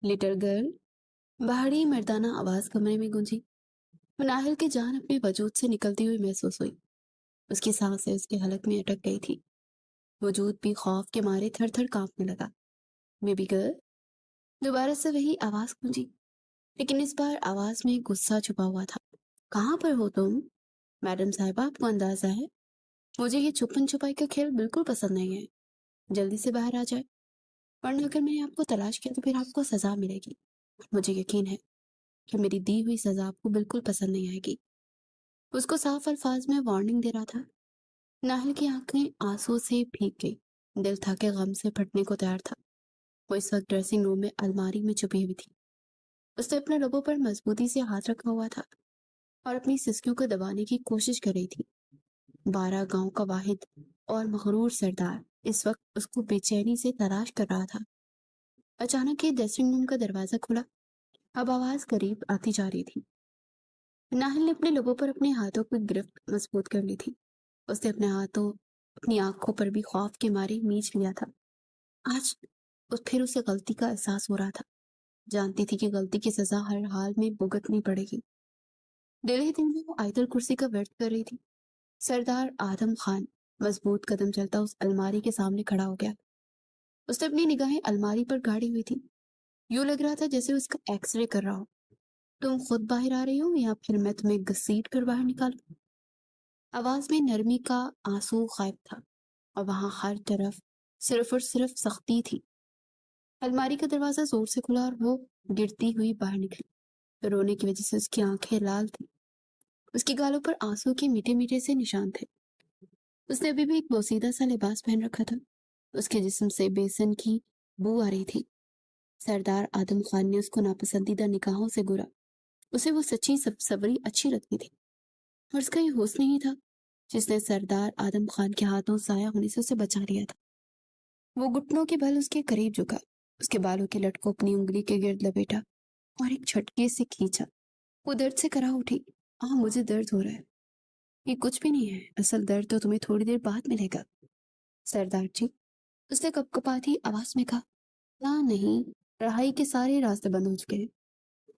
Little girl. बाहरी मर्दाना आवाज कमरे में गूंजी। नाहिल की जान अपने वजूद से निकलती हुई महसूस हुई। उसकी सांसें उसके हलक में अटक गई थी। वजूद भी खौफ के मारे थर थर कांपने लगा। Baby girl. दोबारा से वही आवाज गूंजी, लेकिन इस बार आवाज में गुस्सा छुपा हुआ था। कहाँ पर हो तुम? मैडम साहिबा, आपको अंदाजा है मुझे ये छुपन छुपाई का खेल बिल्कुल पसंद नहीं है। जल्दी से बाहर आ जाए, वरना अगर मैंने आपको तलाश किया तो फिर आपको सजा मिलेगी। मुझे यकीन है कि मेरी दी हुई सजा आपको बिल्कुल पसंद नहीं आएगी। उसको साफ अल्फाज में वार्निंग दे रहा था। नाहिल की आंखें आंसू से भीग गई। दिल था कि गम से फटने को तैयार था। वो इस वक्त ड्रेसिंग रूम में अलमारी में छुपी हुई थी। उसने अपने लबों पर मजबूती से हाथ रखा हुआ था और अपनी सिसकियों को दबाने की कोशिश कर रही थी। 12 गांव का वाहिद और मगरूर सरदार इस वक्त उसको बेचैनी से तलाश कर रहा था। अचानक ही ड्रेसिंग रूम का दरवाजा खुला। अब आवाज करीब आती जा रही थी। नाहिल ने अपने लबों पर अपने हाथों की गिरफ्त मजबूत कर ली थी। उसने अपने हाथों अपनी आंखों पर भी खौफ के मारे मींच लिया था। आज फिर उसे गलती का एहसास हो रहा था। जानती थी कि गलती की सजा हर हाल में भुगतनी पड़ेगी। दिल ही दिन में वो आयतल कुर्सी का व्यर्थ कर रही थी। सरदार आदम खान मजबूत कदम चलता उस अलमारी के सामने खड़ा हो गया। उसने अपनी निगाहें अलमारी पर गाड़ी हुई थी। यूं लग रहा था जैसे उसका एक्सरे कर रहा हो। तुम खुद बाहर आ रही हो या फिर मैं तुम्हें घसीट कर बाहर निकालूं? आवाज में नरमी का आंसू गायब था और वहां हर तरफ सिर्फ और सिर्फ सख्ती थी। अलमारी का दरवाजा जोर से खुला और वो गिरती हुई बाहर निकली। रोने की वजह से उसकी आंखें लाल थी। उसके गालों पर आंसू के मीठे मीठे से निशान थे। उसने अभी भी एक बोसीदा सा लिबास पहन रखा था। उसके जिस्म से बेसन की बू आ रही थी। सरदार आदम खान ने उसको नापसंदीदा निगाहों से घूरा। उसे वो सच्ची सवरी अच्छी लगती थी और उसका ये हुस्न ही था जिसने सरदार आदम खान के हाथों साया होने से उसे बचा लिया था। वो घुटनों के बल उसके करीब झुका, उसके बालों के लट को अपनी उंगली के गिर्द लपेटा और एक झटके से खींचा। वो दर्द से करा उठी। मुझे दर्द हो रहा है। ये कुछ भी नहीं है, असल दर्द तो तुम्हें थोड़ी देर बाद मिलेगा सरदार जी, उसने कपकपाती आवाज में कहा। ना नहीं, रहाई के सारे रास्ते बंद हो चुके हैं।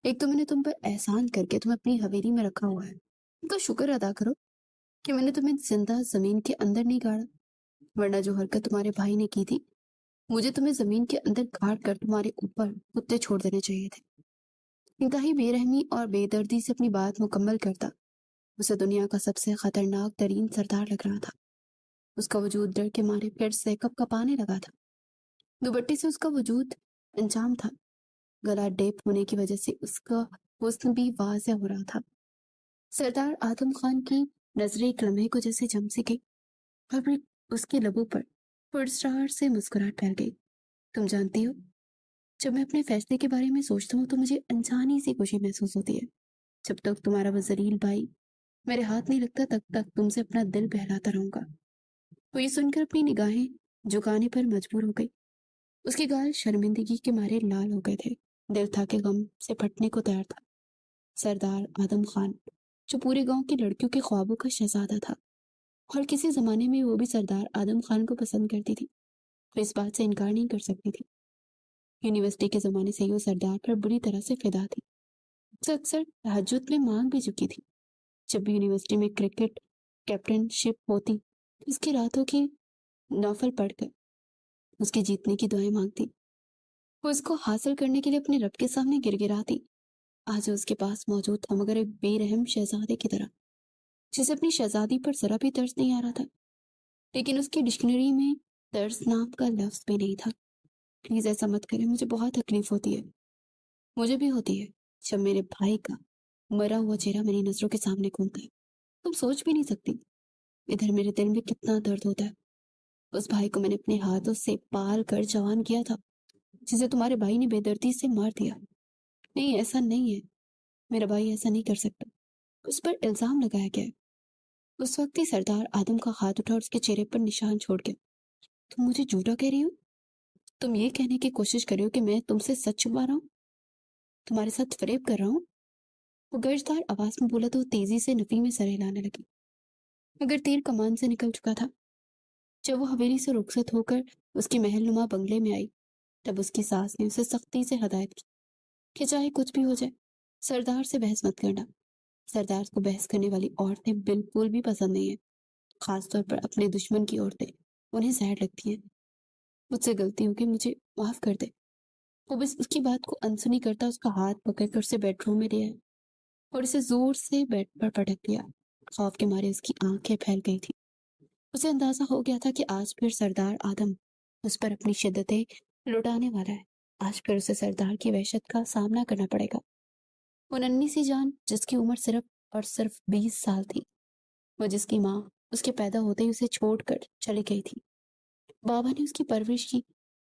एक तो मैंने तुम पर एहसान करके तुम्हें अपनी हवेली में रखा हुआ है। उनका शुक्र अदा करो कि मैंने तुम्हें जिंदा जमीन के अंदर नहीं गाड़ा, वरना जो हरकत तुम्हारे भाई ने की थी, मुझे तुम्हें जमीन के अंदर गाड़ कर तुम्हारे ऊपर कुत्ते छोड़ देने चाहिए थे। इंतहाई बेरहमी और बेदर्दी से अपनी बात मुकम्मल करता। उसे दुनिया का सबसे खतरनाक तरीन सरदार लग रहा था। उसका वजूद डर के मारे फिर से कपकपाने लगा था। दुपट्टे से उसका वजूद अंजाम था। गला डेप होने की वजह से उसका हुस्न भी वाज़ेह हो रहा था। सरदार आदम खान की नजरें एक लम्हे को जैसे जम सी गई और फिर उसके लबों पर पुरस्कार से मुस्कुराहट फैल गई। तुम जानती हो, जब मैं अपने फैसले के बारे में सोचता हूँ तो मुझे अनजानी सी खुशी महसूस होती है। जब तक तुम्हारा वो जलील भाई मेरे हाथ नहीं लगता तब तक तुमसे अपना दिल बहलाता रहूंगा। वो ये सुनकर अपनी निगाहें झुकाने पर मजबूर हो गई। उसके गाल शर्मिंदगी के मारे लाल हो गए थे। दिल था कि गम से फटने को तैयार था। सरदार आदम खान, जो पूरे गांव की लड़कियों के ख्वाबों का शहजादा था और किसी जमाने में वो भी सरदार आदम खान को पसंद करती थी, वो इस बात से इनकार नहीं कर सकती थी। यूनिवर्सिटी के जमाने से ही वो सरदार पर बुरी तरह से फिदा थी। उसे अक्सर तहज्जुद में मांग भी चुकी थी। जब भी यूनिवर्सिटी में क्रिकेट कैप्टनशिप होती तो उसकी रातों की नौफल पढ़कर उसके जीतने की दुआएं मांगती। वो इसको हासिल करने के लिए अपने रब के सामने गिड़गिड़ाती। आज उसके पास मौजूद था, मगर एक बेरहम शहजादे की तरह, जिसे अपनी शहजादी पर जरा भी तरस नहीं आ रहा था। लेकिन उसकी डिक्शनरी में तरस नाम का लफ्ज भी नहीं था। प्लीज ऐसा मत करें, मुझे बहुत तकलीफ होती है। मुझे भी होती है जब मेरे भाई का मरा हुआ चेहरा मेरी नजरों के सामने घूमता है। तुम सोच भी नहीं सकती इधर मेरे दिल में कितना दर्द होता है। उस भाई को मैंने अपने हाथों से पाल कर जवान किया था, जिसे तुम्हारे भाई ने बेदर्दी से मार दिया। नहीं, ऐसा नहीं है, मेरा भाई ऐसा नहीं कर सकता। उस पर इल्जाम लगाया गया है। उस वक्त ही सरदार आदम का हाथ उठा और उसके चेहरे पर निशान छोड़ गया। तुम मुझे झूठा कह रही हो? तुम ये कहने की कोशिश कर रही हो कि मैं तुमसे सच छुपा रहा हूँ, तुम्हारे साथ फरेब कर रहा हूँ? वो गर्जदार आवाज में बोला तो तेजी से नफी में सर हिलाने लगी, मगर तीर कमान से निकल चुका था। जब वो हवेली से रुखसत होकर उसके महलनुमा बंगले में आई, तब उसकी सास ने उसे सख्ती से हदायत की, کہ چاہے کچھ بھی ہو جائے سردار سے بحث مت کرنا. سردار کو بحث کرنے والی عورتیں بالکل بھی پسند نہیں ہیں، خاص طور پر اپنے دشمن کی عورتیں. انہیں زہر لگتی ہیں. مجھ سے غلطی ہوگی، مجھے معاف کر دے. وہ بس اس کی بات کو انسنی کرتا اس کا ہاتھ پکڑ کر اسے بیڈ روم میں لے آیا اور اسے زور سے بیڈ پر پٹک دیا. خوف کے مارے اس کی آنکھیں پھیل گئی تھی. اسے اندازہ ہو گیا تھا کہ آج پھر سردار آدم اس پر اپنی شدتیں لٹانے والا ہے. آج پھر اسے سردار کی وحشت کا سامنا کرنا پڑے گا. وہ ننھی سی جان جس کی عمر صرف اور صرف 20 سال تھی، وہ جس کی ماں اس کے پیدا ہوتے ہی اسے چھوڑ کر چلی گئی تھی. بابا نے اس کی پرورش کی.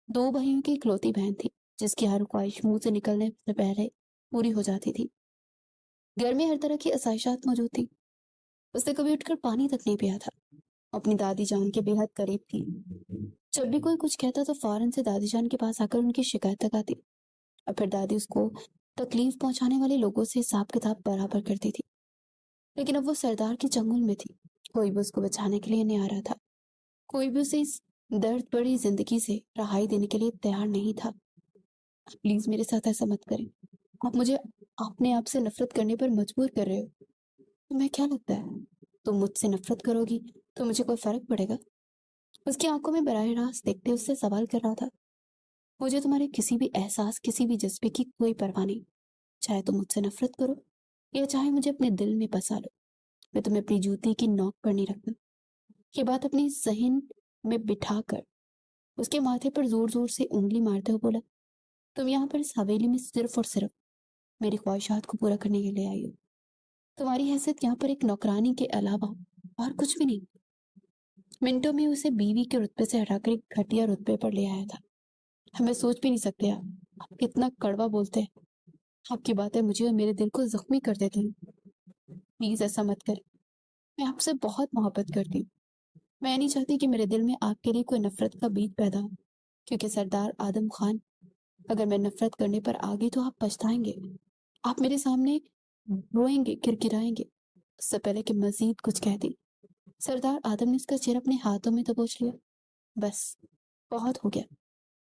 2 بھائیوں کی اکلوتی بہن تھی جس کی ہر خواہش منہ سے نکلنے سے پہلے پوری ہو جاتی تھی. گھر میں ہر طرح کی آسائشات موجود تھی. اس نے کبھی اٹھ کر پانی تک نہیں پیا تھا. اپنی دادی جان کے بے حد قریب تھی. جب بھی کوئی کچھ کہتا تو فوراً سے دادی جان کے پاس آ کر ان کی شکایت لگاتی اور پھر دادی اس کو تکلیف پہنچانے والے لوگوں سے حساب کتاب برابر کرتی تھی. لیکن اب وہ سردار کے چنگل میں تھی. کوئی بھی اس کو بچانے کے لیے نہیں آ رہا تھا. کوئی بھی اسے اس درد بڑی زندگی سے رہائی دینے کے لیے تیار نہیں تھا. پلیز میرے ساتھ ایسا مت کریں. آپ مجھے اپنے آپ سے نفرت کرنے پر مجبور کر رہے ہو. تمہیں کیا لگتا ہے تم مجھ سے نفرت کرو گی تو مجھے کوئی فرق پڑے گا؟ اس کی آنکھوں میں براہ راست دیکھتے اس سے سوال کر رہا تھا. مجھے تمہارے کسی بھی احساس، کسی بھی جذبے کی کوئی پرواہ نہیں. چاہے تم مجھ سے نفرت کرو یا چاہے مجھے اپنے دل میں بسا لو، میں تمہیں اپنی جوتی کی نوک پر نہیں رکھتا. یہ بات اپنی ذہن میں بٹھا کر اس کے ماتھے پر زور زور سے انگلی مارتے ہوئے بولا، تم یہاں پر اس حویلی میں صرف اور صرف میری خواہشات کو پورا کرنے کے لیے آئی ہو. تمہاری حیثیت یہاں پر ایک نوکرانی کے علاوہ اور کچھ بھی نہیں. منٹوں میں اسے بیوی کے رتبے سے ہٹا کر ایک گھٹیا رتبے پر لے آیا تھا. ہمیں سوچ بھی نہیں سکتے آپ کتنا کڑوا بولتے ہیں. آپ کی باتیں مجھے اور میرے دل کو زخمی کر دیتی ہیں. پلیز ایسا مت کر. میں آپ سے بہت محبت کرتی ہوں. میں نہیں چاہتی کہ میرے دل میں آپ کے لیے کوئی نفرت کا بیج پیدا ہو، کیونکہ سردار آدم خان، اگر میں نفرت کرنے پر آ گئی تو آپ پچھتائیں گے. آپ میرے سامنے روئیں گے، کرکرائیں گے. اس سے پہلے کہ مزید کچھ کہہ دی سردار آدم نے اس کا چہرہ اپنے ہاتھوں میں دبوچ لیا. بس بہت ہو گیا.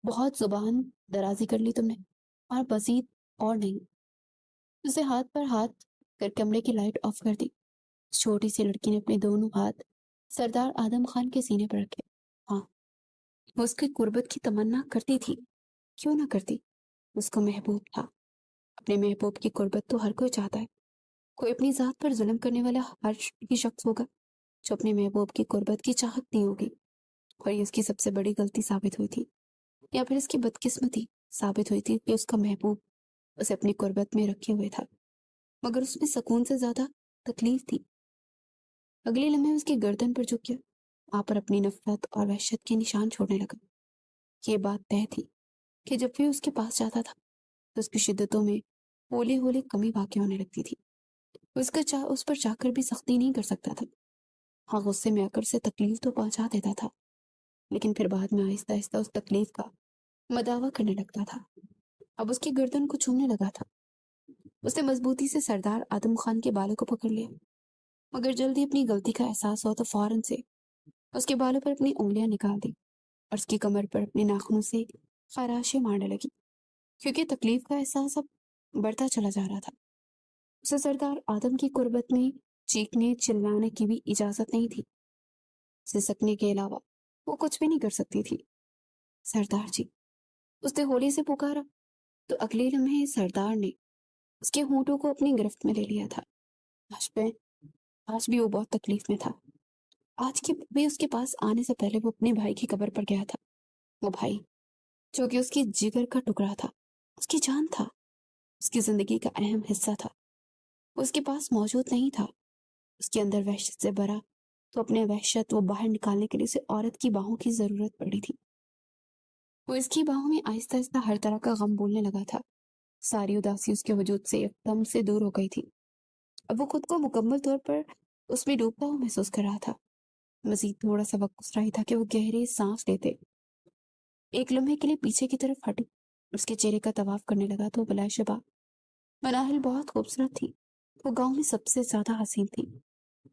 بہت زبان درازی کر لی تم نے، اور مزید اور نہیں. اسے ہاتھ پر ہاتھ کر کمرے کی لائٹ آف کر دی. چھوٹی سی لڑکی نے اپنے دونوں ہاتھ سردار آدم خان کے سینے پر رکھے. ہاں، وہ اس کی قربت کی تمنا کرتی تھی. کیوں نہ کرتی؟ اس کو محبوب تھا. اپنے محبوب کی قربت تو ہر کوئی چاہتا ہے. کوئی اپنی ذات پر ظلم کرنے والا ہر ہی شخص ہوگا جو اپنے محبوب کی قربت کی چاہت نہیں ہوگی. اور یہ اس کی سب سے بڑی غلطی ثابت ہوئی تھی، یا پھر اس کی بدقسمتی ثابت ہوئی تھی کہ اس کا محبوب اسے اپنی قربت میں رکھے ہوئے تھا، مگر اس میں سکون سے زیادہ تکلیف تھی. اگلے لمحے اس کی گردن پر جھک گیا. آپ پر اپنی نفرت اور وحشت کے نشان چھوڑنے لگا. یہ بات طے تھی کہ جب بھی اس کے پاس جاتا تھا تو اس کی شدتوں میں ہولے ہولے کمی واقع ہونے لگتی تھی. اس پر چاہ کر بھی سختی نہیں کر سکتا تھا. ہاں، غصے میں آ کر سے تکلیف تو پہنچا دیتا تھا، لیکن پھر بعد میں آہستہ آہستہ اس تکلیف کا مداوع کرنے لگتا تھا. اب اس کی گردن کو چھونے لگا تھا. اس نے مضبوطی سے سردار آدم خان کے بالوں کو پکڑ لیا، مگر جلدی اپنی غلطی کا احساس ہوا تو فوراً سے اس کے بالوں پر اپنی انگلیاں نکال دی اور اس کی کمر پر اپنے ناخنوں سے خراشیں مارنے لگی، کیونکہ تکلیف کا احساس اب بڑھتا چلا جا رہا تھا. اسے سردار آدم کی قربت میں چیخنے چلانے کی بھی اجازت نہیں تھی. سسکنے کے علاوہ وہ کچھ بھی نہیں کر سکتی تھی. سردار جی، اس نے ہولی سے پکارا تو اگلے لمحے سردار نے اس کے ہونٹوں کو اپنی گرفت میں لے لیا تھا. آج بھی وہ بہت تکلیف میں تھا. آج کے بھی اس کے پاس آنے سے پہلے وہ اپنے بھائی کی قبر پر گیا تھا. وہ بھائی جو کہ اس کی جگر کا ٹکڑا تھا، اس کی جان تھا، اس کی زندگی کا اہم حصہ تھا، وہ اس کے پاس موجود نہیں تھا. اس کے اندر وحشت سے بھرا تو اپنے وحشت وہ باہر نکالنے کے لیے اسے عورت کی باہوں کی ضرورت پڑی تھی. وہ اس کی باہوں میں آہستہ آہستہ ہر طرح کا غم بولنے لگا تھا. ساری اداسی اس کے وجود سے ایک دم سے دور ہو گئی تھی. اب وہ خود کو مکمل طور پر اس میں ڈوبتا ہوا محسوس کر رہا تھا. مزید تھوڑا سا وقت گزرا ہی تھا کہ وہ گہرے سانس لیتے ایک لمحے کے لیے پیچھے کی طرف ہٹی. اس کے چہرے کا طواف کرنے لگا تو بلا شبہ مناہل بہت خوبصورت تھی. وہ گاؤں میں سب سے زیادہ حسین تھی،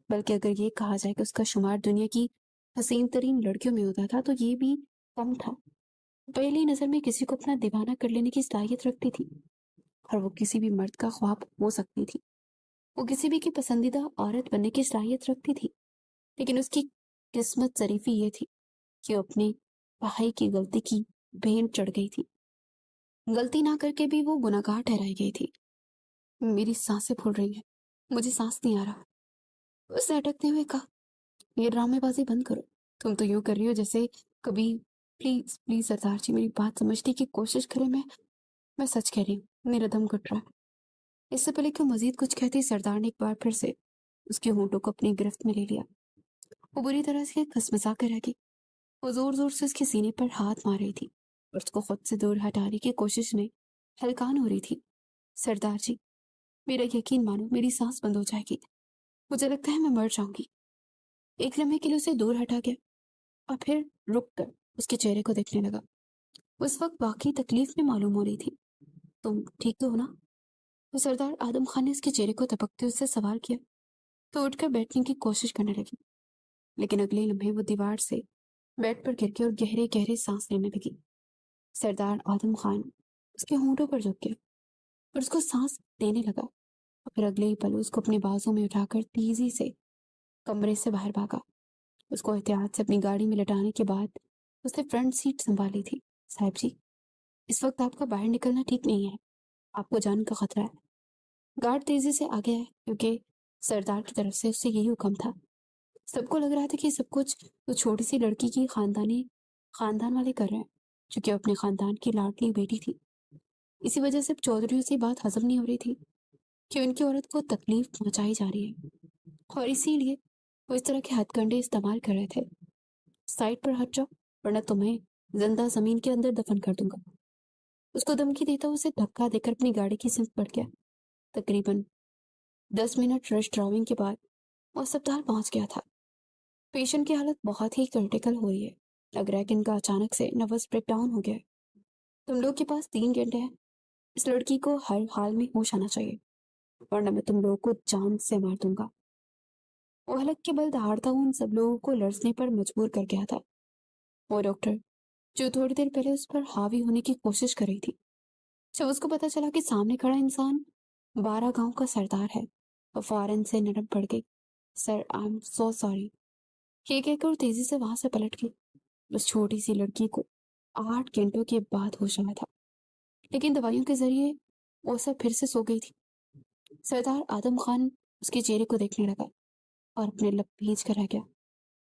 بلکہ اگر یہ کہا جائے کہ اس کا شمار دنیا کی حسین ترین لڑکیوں میں ہوتا تھا تو یہ بھی کم تھا. پہلی نظر میں کسی کو اپنا دیوانہ کر لینے کی صلاحیت رکھتی تھی. اور وہ کسی بھی مرد کا ख्वाब ہو सकती थी। वो किसी भी की पसंदीदा औरत बनने की सलाहियत रखती थी, लेकिन उसकी किस्मत शरीफी ये थी कि वो अपने भाई की गलती की भेंट चढ़ गई थी। गलती ना करके भी वो गुनहगार ठहराई गई थी। मेरी सांसें फूल रही हैं, मुझे सांस नहीं आ रहा, उसने अटकते हुए कहा। ये ड्रामेबाजी बंद करो, तुम तो यूं कर रही हो जैसे कभी। प्लीज प्लीज सरदार जी, मेरी बात समझने की कोशिश करें। मैं सच कह रही हूँ, मेरा दम घुट रहा है। इससे पहले कि वो मजीद कुछ कहती, सरदार ने एक बार फिर से उसके होंठों को अपनी गिरफ्त में ले लिया। वो बुरी तरह से खसमसा कर रह गई। वो जोर जोर से उसके सीने पर हाथ मार रही थी और उसको खुद से दूर हटाने की कोशिश में हलकान हो रही थी। सरदार जी, मेरा यकीन मानो, मेरी सांस बंद हो जाएगी, मुझे लगता है मैं मर जाऊंगी। एक लम्हे के लिए उसे दूर हटा गया और फिर रुक कर उसके चेहरे को देखने लगा। उस वक्त वाकई तकलीफ में मालूम हो रही थी। तुम ठीक तो हो ना? तो सरदार आदम खान ने उसके चेहरे को तपकते उससे सवाल किया। तो उठकर बैठने की कोशिश करने लगी, लेकिन अगले लम्हे वो दीवार से बेड पर गिर गई और गहरे गहरे सांस लेने लगी। सरदार आदम खान उसके होंठों पर झुक गया और उसको सांस देने लगा और फिर अगले ही पल उसको अपने बाजू में उठाकर तेजी से कमरे से बाहर भागा। उसको एहतियात से अपनी गाड़ी में लटाने के बाद उसने फ्रंट सीट संभाली थी। साहब जी, इस वक्त आपका बाहर निकलना ठीक नहीं है, आपको जान का खतरा है। गार्ड तेजी से आ गया है क्योंकि सरदार की तरफ से उससे यही हुक्म था। सबको लग रहा था कि सब कुछ तो छोटी सी लड़की की खानदान वाले कर रहे हैं, क्योंकि अपने खानदान की लाडली बेटी थी। इसी वजह से चौधरियों से बात हजम नहीं हो रही थी कि उनकी औरत को तकलीफ पहुंचाई जा रही है, और इसीलिए वो इस तरह के हथकंडे इस्तेमाल कर रहे थे। साइड पर हट जाओ, वरना तुम्हें जिंदा जमीन के अंदर दफन कर दूंगा। उसको धमकी देता उसे धक्का देकर अपनी गाड़ी की सिमत बढ़ गया। तकरीबन 10 मिनट रश ड्राइविंग के बाद वो अस्पताल पहुंच गया था। पेशेंट की हालत बहुत ही क्रिटिकल हो रही है। लग रहा है कि इनका अचानक से नर्वस ब्रेकडाउन हो गया है। तुम लोग के पास 3 घंटे हैं, इस लड़की को हर हाल में होश आना चाहिए, वरना मैं तुम लोगों को जान से मार दूंगा। वो हलक के बल दहाड़ता हुआ उन सब लोगों को लड़ने पर मजबूर कर गया था। वो डॉक्टर जो थोड़ी देर पहले उस पर हावी होने की कोशिश कर रही थी, जब उसको पता चला कि सामने खड़ा इंसान 12 गांव का सरदार है, वो फौरन से नरम पड़ गई। Sir, I am so sorry, ये कहकर वो तेजी से वहां से पलट गई। उस छोटी सी लड़की को 8 घंटों के बाद होश आया था, लेकिन दवाइयों के जरिए वो सब फिर से सो गई थी। सरदार आदम खान उसके चेहरे को देखने लगा और अपने लब भींच कर रह गया।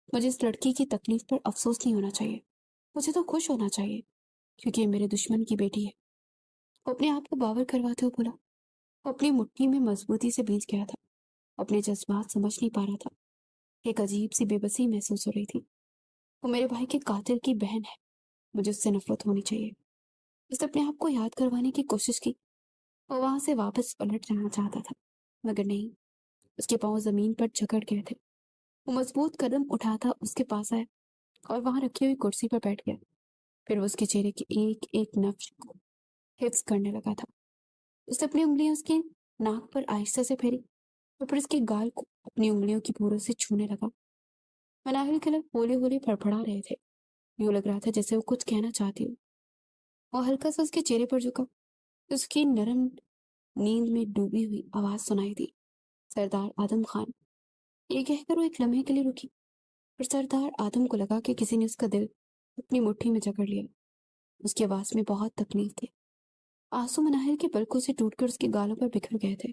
मुझे इस लड़की की तकलीफ पर अफसोस नहीं होना चाहिए, मुझे तो खुश होना चाहिए, क्योंकि ये मेरे दुश्मन की बेटी है। वो अपने आप को बावर करवाते हुए बोला। वो अपनी मुट्ठी में मजबूती से भींच गया था, अपने जज्बात समझ नहीं पा रहा था। एक अजीब सी बेबसी महसूस हो रही थी। वो मेरे भाई के कातिल की बहन है, मुझे उससे नफरत होनी चाहिए। उसने अपने आप को याद करवाने की कोशिश की। वो वहां से वापस पलट जाना चाहता था, मगर नहीं, उसके पांव जमीन पर जकड़ गए थे। वो मजबूत कदम उठाता उसके पास आया और वहां रखी हुई कुर्सी पर बैठ गया। फिर वो उसके चेहरे के एक एक नक्श को हिफ्ज करने लगा था। उसने अपनी उंगलियां उसके नाक पर आहिस्ता से फेरी और फिर उसके गाल को अपनी उंगलियों की पूरों से छूने लगा। मनाहिल के लब होले होले फड़फड़ा रहे थे। यूं लग रहा था जैसे वो कुछ कहना चाहती हो। वो हल्का सा उसके चेहरे पर झुका। उसकी नरम नींद में डूबी हुई आवाज सुनाई दी। सरदार आदम खान। ये कहकर वो एक लम्हे के लिए रुकी, पर सरदार आदम को लगा कि किसी ने उसका दिल अपनी मुट्ठी में जकड़ लिया। उसकी आवाज में बहुत तकलीफ थी। आंसू मनाहिल के पलकों से टूटकर उसके गालों पर बिखर गए थे।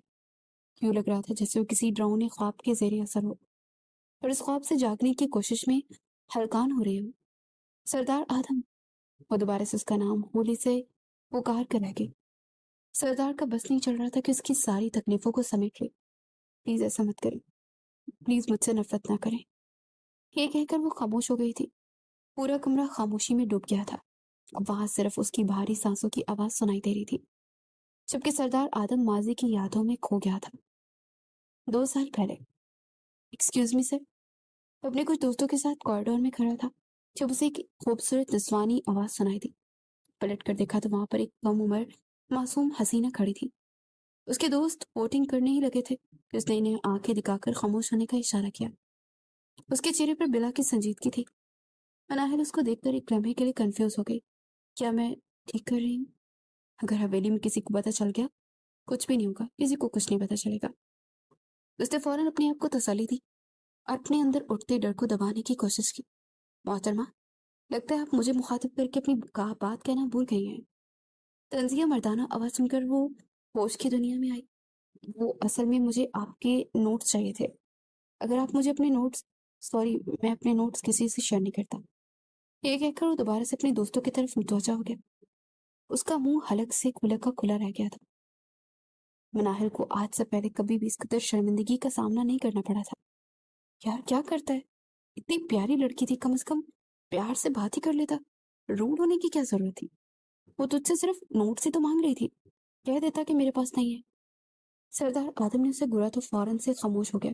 यूं लग रहा था जैसे वो किसी डरावने ख्वाब के जेर असर हो और इस ख्वाब से जागने की कोशिश में हलकान हो रही हो। सरदार आदम। वो दोबारा से उसका नाम होली से पुकार कर रह गई। सरदार का बस नहीं चल रहा था कि उसकी सारी तकलीफों को समेट ले। प्लीज ऐसा मत करें, प्लीज मुझसे नफरत ना करें। ये कहकर वो खामोश हो गई थी। पूरा कमरा खामोशी में डूब गया था। अब वहां सिर्फ उसकी भारी सांसों की आवाज सुनाई दे रही थी, जबकि सरदार आदम माजी की यादों में खो गया था। 2 साल पहले। Excuse me sir. वो अपने कुछ दोस्तों के साथ कॉरिडोर में खड़ा था जब उसे एक खूबसूरत निस्वानी आवाज सुनाई दी। पलट कर देखा तो वहां पर एक कम उम्र मासूम हसीना खड़ी थी। उसके दोस्त वोटिंग करने ही लगे थे कि उसने इन्हें आंखें दिखाकर खामोश होने का इशारा किया। उसके चेहरे पर बिला की संजीदगी थी। मनाहिल उसको देखकर एक लम्हे के लिए कंफ्यूज हो गई। क्या मैं ठीक कर रही हूँ? अगर हवेली में किसी को पता चल गया कुछ भी नहीं होगा, किसी को कुछ नहीं पता चलेगा। उसने फौरन अपने आप को तसल्ली दी और अपने अंदर उठते डर को दबाने की कोशिश की। मोहतरमा, लगता है आप मुझे मुखातिब करके अपनी बात कहना भूल गई हैं। तंजिया मर्दाना आवाज सुनकर वो होश की दुनिया में आई। वो असल में मुझे आपके नोट्स चाहिए थे। अगर आप मुझे अपने नोट्स सॉरी मैं अपने नोट्स किसी से शेयर नहीं करता। ये कहकर वो दोबारा से अपने दोस्तों की तरफ मुतवज्जा हो गया। उसका मुंह हलक से खुला का खुला रह गया था। मनाहिल को आज से पहले कभी भी इस कदर शर्मिंदगी का सामना नहीं करना पड़ा था। यार क्या करता है, इतनी प्यारी लड़की थी, कम से कम प्यार से बात ही कर लेता। रूड होने की क्या जरूरत थी? वो तुझसे सिर्फ नोट से तो मांग रही थी, कह देता कि मेरे पास नहीं है। सरदार आदम ने उसे घूरा तो फौरन से खामोश हो गया।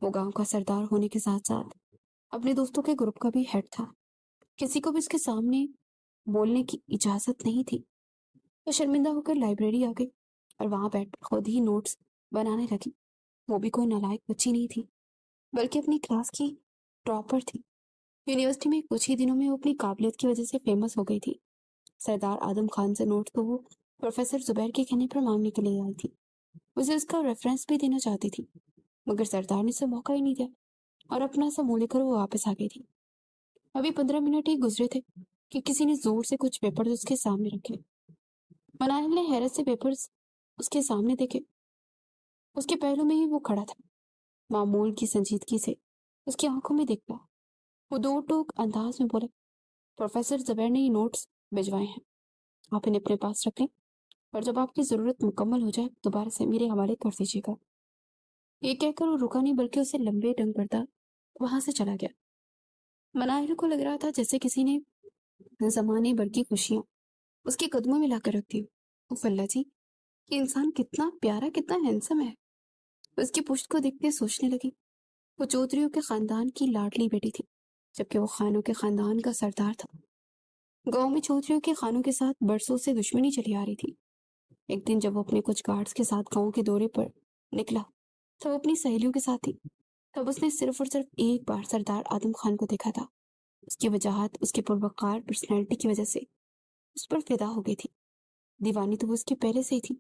वो गांव का सरदार होने के साथ साथ अपने दोस्तों के ग्रुप का भी हेड था। किसी को भी उसके सामने बोलने की इजाजत नहीं थी। वो शर्मिंदा होकर लाइब्रेरी आ गई और वहां बैठ खुद ही नोट्स बनाने लगी। वो भी कोई नालायक बच्ची नहीं थी, बल्कि अपनी क्लास की टॉपर थी। यूनिवर्सिटी में कुछ ही दिनों में वो अपनी काबिलियत की वजह से फेमस हो गई थी। सरदार आदम खान से नोट तो वो प्रोफेसर जुबैर के कहने पर मांगने के लिए आई थी। उसे उसका रेफरेंस भी देना चाहती थी, मगर सरदार ने उसे मौका ही नहीं दिया और अपना सा मुंह लेकर वो वापस आ गई थी। अभी 15 मिनट ही गुजरे थे कि किसी ने जोर से कुछ पेपर्स उसके सामने रखे। मनाहिल ने हैरत से पेपर्स उसके सामने देखे। उसके पहलू में ही वो खड़ा था, मामूल की संजीदगी से उसकी आंखों में देख पाया। वो दो टोक अंदाज में बोला, प्रोफेसर जुबैर ने ये नोट्स भिजवाए हैं, आप इन्हें अपने पास रख लें और जब आपकी जरूरत मुकम्मल हो जाए दोबारा से मेरे हवाले कर दीजिएगा। ये कहकर वो रुका नहीं, बल्कि उसे लंबे डंग पड़ता वहां से चला गया। मनाहिल को लग रहा था जैसे किसी ने जमाने भर की खुशियां उसके कदमों में लाकर रख दी। वो फल्ला जी, ये इंसान कितना प्यारा, कितना हैंडसम है। उसकी पुश्त को देखते सोचने लगी। वो चौधरियों के खानदान की लाडली बेटी थी, जबकि वो खानों के खानदान का सरदार था। गांव में चौधरियों के खानों के साथ बरसों से दुश्मनी चली आ रही थी। एक दिन जब वो अपने कुछ गार्ड्स के साथ गांव के दौरे पर निकला, तो वो अपनी सहेलियों के साथ थी। तब उसने सिर्फ और सिर्फ एक बार सरदार आदम खान को देखा था। उसकी वजाहत उसके पुरवकार पर्सनैलिटी की वजह से उस पर फिदा हो गई थी। दीवानी तो वो उसके पहले से ही थी,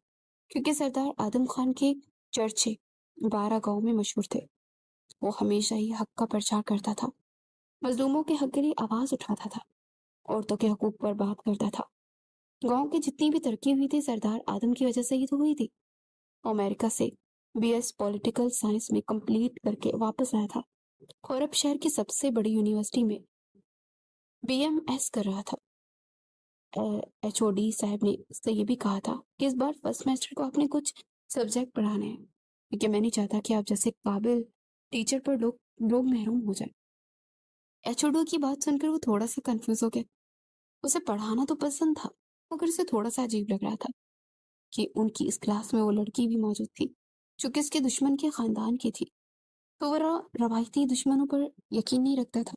क्योंकि सरदार आदम खान के चर्चे 12 गांव में मशहूर थे। वो हमेशा ही हक का प्रचार करता था, मजलूमों के हक के लिए आवाज उठाता था, औरतों के हकूक पर बात करता था। गांव की जितनी भी तरक्की हुई थी सरदार आदम की वजह से ही तो हुई थी। वो अमेरिका से बीएस पॉलिटिकल साइंस में कंप्लीट करके वापस आया था और अब शहर की सबसे बड़ी यूनिवर्सिटी में बीएमएस कर रहा था। एचओडी साहब ने उससे ये भी कहा था कि इस बार फर्स्ट सेमेस्टर को आपने कुछ सब्जेक्ट पढ़ाने हैं, क्योंकि मैं नहीं चाहता कि आप जैसे काबिल टीचर पर लोग महरूम हो जाए। एचओडी की बात सुनकर वो थोड़ा सा कंफ्यूज हो गया। उसे पढ़ाना तो पसंद था, मगर उसे थोड़ा सा अजीब लग रहा था कि उनकी इस क्लास में वो लड़की भी मौजूद थी जो कि उसके दुश्मन के खानदान की थी। तो वो रवायती दुश्मनों पर यकीन नहीं रखता था,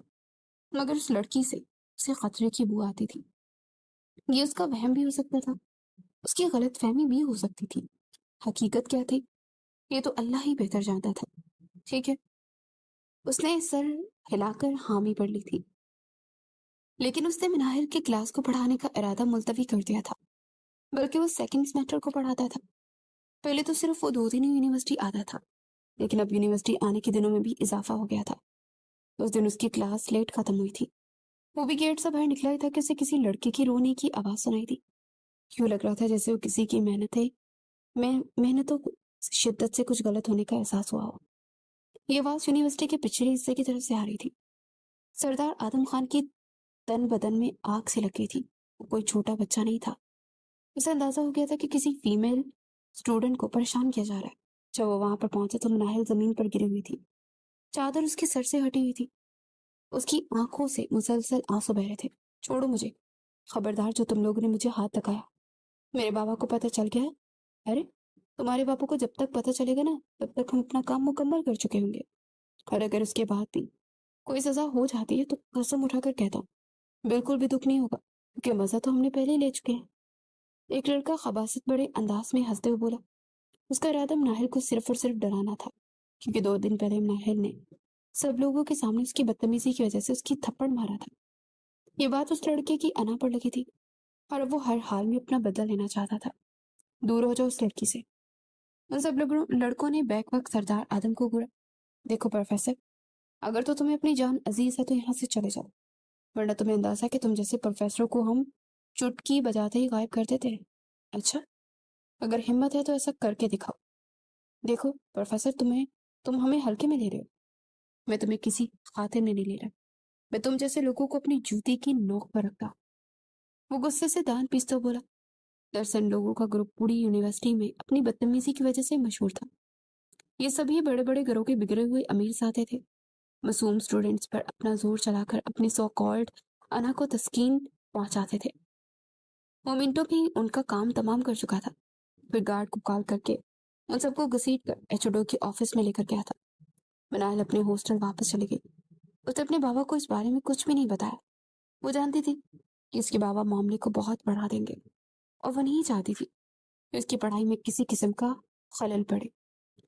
मगर उस लड़की से उसे खतरे की बू आती थी। ये उसका वहम भी हो सकता था, उसकी गलत फहमी भी हो सकती थी। हकीकत क्या थी, ये तो अल्लाह ही बेहतर जानता था। ठीक है, उसने सर हिलाकर हामी पढ़ ली थी, लेकिन उसने मनाहिर के क्लास को पढ़ाने का इरादा मुलतवी कर दिया था। बल्कि वो सेकंड सेमेस्टर को पढ़ाता था। पहले तो सिर्फ वो 2 दिन ही यूनिवर्सिटी आता था, लेकिन अब यूनिवर्सिटी आने के दिनों में भी इजाफा हो गया था। उस दिन उसकी क्लास लेट खत्म हुई थी। वो भी गेट से बाहर निकला ही था कि उसे किसी लड़के की रोने की आवाज सुनाई दी। यूं लग रहा था जैसे वो किसी की मेहनतों से शिद्दत से कुछ गलत होने का एहसास हुआ हो। ये आवाज यूनिवर्सिटी के पिछले हिस्से की तरफ से आ रही थी। सरदार आदम खान की तन बदन में आग से लग गई थी। वो कोई छोटा बच्चा नहीं था। उसे अंदाजा हो गया था कि किसी फीमेल स्टूडेंट को परेशान किया जा रहा है। जब वो वहां पर पहुंचे तो मनाहिल जमीन पर गिरी हुई थी, चादर उसके सर से हटी हुई थी। उसकी आंखों से मुसलसल आंसू बह रहे थे। छोड़ो मुझे, खबरदार जो तुम लोगों ने मुझे हाथ लगाया। मेरे बाबा को पता चल गया है? अरे, तुम्हारे बापू को जब तक पता चलेगा ना, तब तक हम अपना काम मुकम्मल कर चुके होंगे। और अगर उसके बाद भी कोई सजा हो जाती है तो कसम उठाकर कहता हूँ बिल्कुल भी दुख नहीं होगा, क्योंकि मजा तो हमने पहले ही ले चुके हैं। एक लड़का खबासत बड़े अंदाज में हंसते हुए बोला। उसका इरादा नाहिल को सिर्फ और सिर्फ डराना था, क्योंकि 2 दिन पहले नाहिल ने सब लोगों के सामने उसकी बदतमीजी की वजह से उसकी थप्पड़ मारा था। ये बात उस लड़के की अना पर लगी थी और अब वो हर हाल में अपना बदला लेना चाहता था। दूर हो जाओ उस लड़की से, उन सब लड़कों ने बैक वक्त सरदार आदम को घूरा। देखो प्रोफेसर, अगर तो तुम्हें अपनी जान अजीज है तो यहाँ से चले जाओ, वरना तुम्हें अंदाजा है कि तुम जैसे प्रोफेसरों को हम चुटकी बजाते ही गायब कर देते हैं। अच्छा, अगर हिम्मत है तो ऐसा करके दिखाओ। देखो प्रोफेसर, तुम हमें हल्के में ले रहे हो। मैं तुम्हें किसी खातिर में नहीं ले रहा। मैं तुम जैसे लोगों को अपनी जूती की नोक पर रखता। वो गुस्से से दांत पीसता बोला। दरअसल लोगों का ग्रुप पूरी यूनिवर्सिटी में अपनी बदतमीजी की वजह से मशहूर था। ये सभी बड़े बड़े घरों के बिगड़े हुए अमीर साथे थे। मासूम स्टूडेंट्स पर अपना जोर चलाकर अपनी सो कॉल्ड अना को तस्कीन पहुंचाते थे। वो मिनटों में ही उनका काम तमाम कर चुका था। फिर गार्ड को कॉल करके उन सबको घसीट कर एचओडी के ऑफिस में लेकर गया था। मनाल अपने हॉस्टल वापस चली गई। उसने अपने बाबा को इस बारे में कुछ भी नहीं बताया। वो जानती थी कि इसके बाबा मामले को बहुत बढ़ा देंगे, और वो नहीं चाहती थी कि उसकी पढ़ाई में किसी किस्म का खलल पड़े।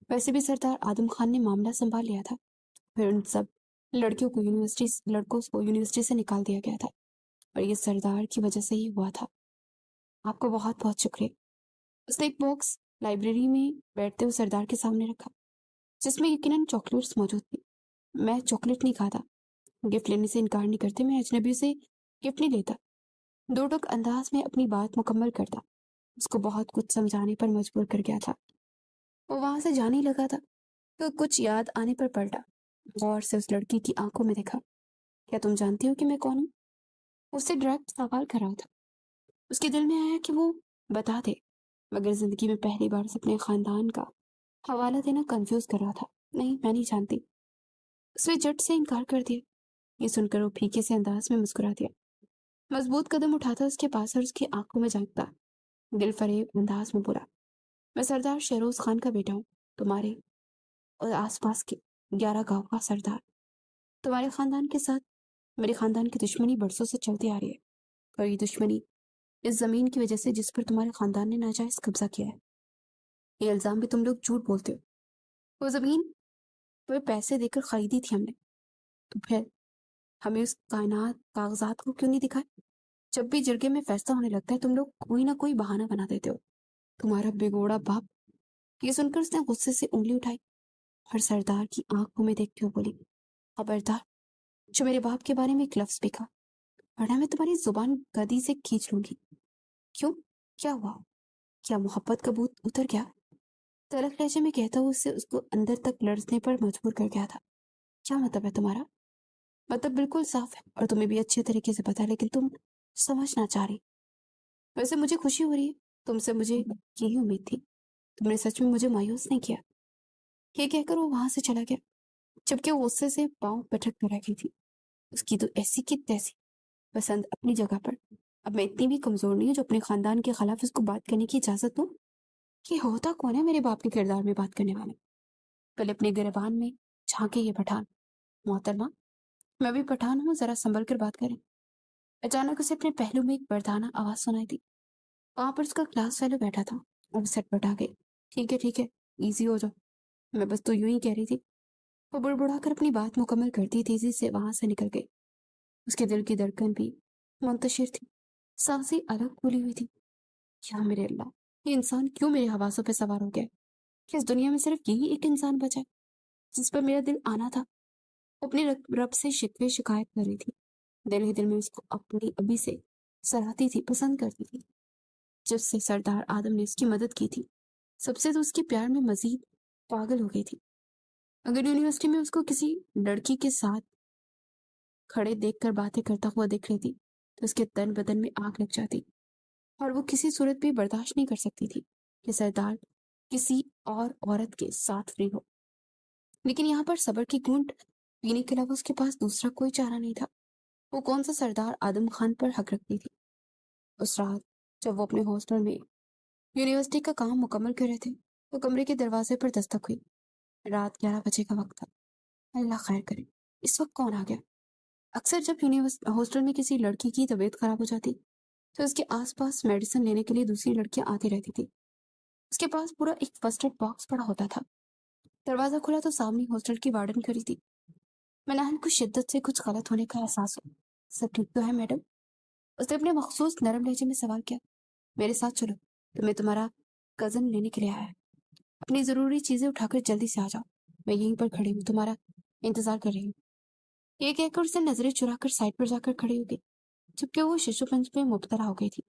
वैसे भी सरदार आदम खान ने मामला संभाल लिया था। फिर उन सब लड़कों को यूनिवर्सिटी से निकाल दिया गया था, और ये सरदार की वजह से ही हुआ था। आपको बहुत बहुत शुक्रिया। उसने एक बॉक्स लाइब्रेरी में बैठते हुए सरदार के सामने रखा, जिसमें यकीनन चॉकलेट्स मौजूद थी। मैं चॉकलेट नहीं खाता, गिफ्ट लेने से इनकार नहीं करते, मैं अजनबी से गिफ्ट नहीं लेता। दो टक अंदाज में अपनी बात मुकम्मल करता। उसको बहुत कुछ समझाने पर मजबूर कर गया था। वो वहां से जाने लगा था तो कुछ याद आने पर पलटा। गौर से उस लड़की की आंखों में देखा। क्या तुम जानती हो कि मैं कौन हूँ? उससे डायरेक्ट सवाल कर रहा था। उसके दिल में आया कि वो बता दे, मगर जिंदगी में पहली बार से अपने खानदान का हवाला देना कंफ्यूज कर रहा था। नहीं, मैं नहीं जानती। उसने झट से इनकार कर दिया। ये सुनकर वो फीके से अंदाज में मुस्कुरा दिया। मजबूत कदम उठाता उसके पास और उसकी आंखों में झांकता दिल फरेब अंदाज में बोला, मैं सरदार शहरोज खान का बेटा हूँ, तुम्हारे और आसपास के 11 गांव का सरदार। तुम्हारे खानदान के साथ मेरे खानदान की दुश्मनी बरसों से चलती आ रही है, और ये दुश्मनी इस जमीन की वजह से जिस पर तुम्हारे खानदान ने नाजायज कब्जा किया है। ये इल्जाम भी तुम लोग झूठ बोलते हो। वो जमीन तुम्हें पैसे देकर खरीदी थी हमने, तो फिर हमें उस कायनात कागजात को क्यों नहीं दिखाए? जब भी जिरगे में फैसला होने लगता है तुम लोग कोई ना कोई बहाना बना देते हो। तुम्हारा बेगोड़ा बाप। ये सुनकर उसने गुस्से से उंगली उठाई और सरदार की आंखों में देखते हुए बोली, खबरदार जो मेरे बाप के बारे में एक लफ्ज भी कहा, वरना मैं तुम्हारी जुबान गदी से खींच लूंगी। क्यों? क्या हुआ? क्या मोहब्बत का भूत उतर गया? तलख लहजे में कहता हुआ उससे उसको अंदर तक लड़ने पर मजबूर कर गया था। क्या मतलब है तुम्हारा? मतलब बिल्कुल साफ है और तुम्हें भी अच्छे तरीके से पता है, लेकिन तुम समझ ना चाह रही। वैसे मुझे खुशी हो रही है, तुमसे मुझे यही उम्मीद थी। तुमने सच में मुझे मायूस नहीं किया। ये कहकर वो वहां से चला गया, जबकि वो गुस्से से पांव पटक कर रखी थी। उसकी तो ऐसी की तैसी पसंद अपनी जगह पर। अब मैं इतनी भी कमजोर नहीं हूँ जो अपने खानदान के खिलाफ उसको बात करने की इजाजत दूं। कि होता कौन है मेरे बाप के किरदार में बात करने वाला? पहले अपने गिरबान में झांके ये पठान। मोहतरमा, मैं भी पठान हूँ, जरा संभल कर बात करें। अचानक उसे अपने पहलू में एक बरदाना आवाज सुनाई दी। वहां पर उसका क्लास फेलो बैठा था और सटपट आ गई। ठीक है, इजी हो जाओ, मैं बस तो यूं ही कह रही थी। वो बुड़बुड़ा कर अपनी बात मुकम्मल करती तेजी से वहां से निकल गई। उसके दिल की धड़कन भी मुंतशिर थी, सांसें अलग खुली हुई थी। क्या मेरे अल्लाह, ये इंसान क्यों मेरे हवासों पे सवार हो गया? क्या इस दुनिया में सिर्फ यही एक इंसान बचा है जिस पर मेरा दिल आना था? वो अपने रब से शिकवे शिकायत कर रही थी। दिल ही दिल में उसको अपनी अभी से सराहती थी, पसंद करती थी। जब से सरदार आदम ने उसकी मदद की थी, सबसे तो उसके प्यार में मजीद पागल हो गई थी। अगर यूनिवर्सिटी में उसको किसी लड़की के साथ खड़े देखकर बातें करता हुआ दिख रही थी तो उसके तन बदन में आग लग जाती, और वो किसी सूरत भी बर्दाश्त नहीं कर सकती थी कि सरदार किसी और औरत के साथ फ्री हो। लेकिन यहाँ पर सब्र की घूंट पीने के अलावा उसके पास दूसरा कोई चारा नहीं था। वो कौन सा सरदार आदम खान पर हक रखती थी? उस रात जब वो अपने हॉस्टल में यूनिवर्सिटी का काम मुकम्मल कर रहे थे तो कमरे के दरवाजे पर दस्तक हुई। रात 11 बजे का वक्त था। अल्लाह खैर करे, इस वक्त कौन आ गया? अक्सर जब हॉस्टल में किसी लड़की की तबीयत खराब हो जाती तो उसके आसपास मेडिसिन लेने के लिए दूसरी लड़कियां आती रहती थी। उसके पास पूरा एक फर्स्ट एड बॉक्स पड़ा होता था। दरवाजा खुला तो सामने हॉस्टल की वार्डन खड़ी थी। मनाहन को शिद्दत से कुछ गलत होने का एहसास हुआ। सब ठीक तो है मैडम? उसने अपने मखसूस नरम लहजे में सवाल किया। मेरे साथ चलो, तुम्हें तुम्हारा कजन लेने के लिए आया है। अपनी ज़रूरी चीज़ें उठाकर जल्दी से आ जाओ, मैं यहीं पर खड़ी हूँ, तुम्हारा इंतज़ार कर रही हूँ। ये कहकर उसने नजरें चुराकर साइड पर जाकर खड़ी हो गई, जबकि वो शिशुपंज में मुबतला हो गई थी।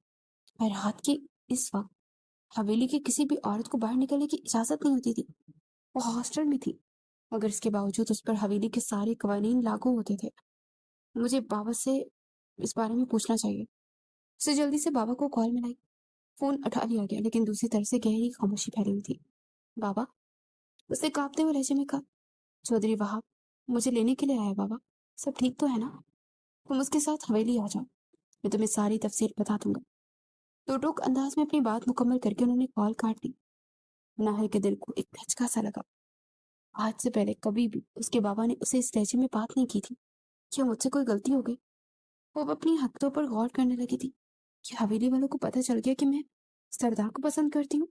और रात की इस वक्त हवेली की किसी भी औरत को बाहर निकलने की इजाजत नहीं होती थी। वो हॉस्टल में थी, मगर इसके बावजूद उस पर हवेली के सारे कवानीन लागू होते थे। मुझे बाबा से इस बारे में पूछना चाहिए। उसे जल्दी से बाबा को कॉल मिलाई। फोन उठा लिया गया, लेकिन दूसरी तरफ से गहरी खामोशी फैली हुई थी। बाबा, उसने कांपते हुए लहजे में कहा। चौधरी वहाब मुझे लेने के लिए आया बाबा। सब ठीक तो है ना? तुम उसके साथ हवेली आ जाओ, मैं तुम्हें सारी तफसील बता दूंगा। दो टोक अंदाज में अपनी बात मुकम्मल करके उन्होंने कॉल काट दी। नाहिर के दिल को एक धचका सा लगा। आज से पहले कभी भी उसके बाबा ने उसे इस लहजे में बात नहीं की थी। क्या मुझसे कोई गलती हो गई? वो अब अपनी हरकतों पर गौर करने लगी थी। क्या हवेली वालों को पता चल गया कि मैं सरदार को पसंद करती हूँ?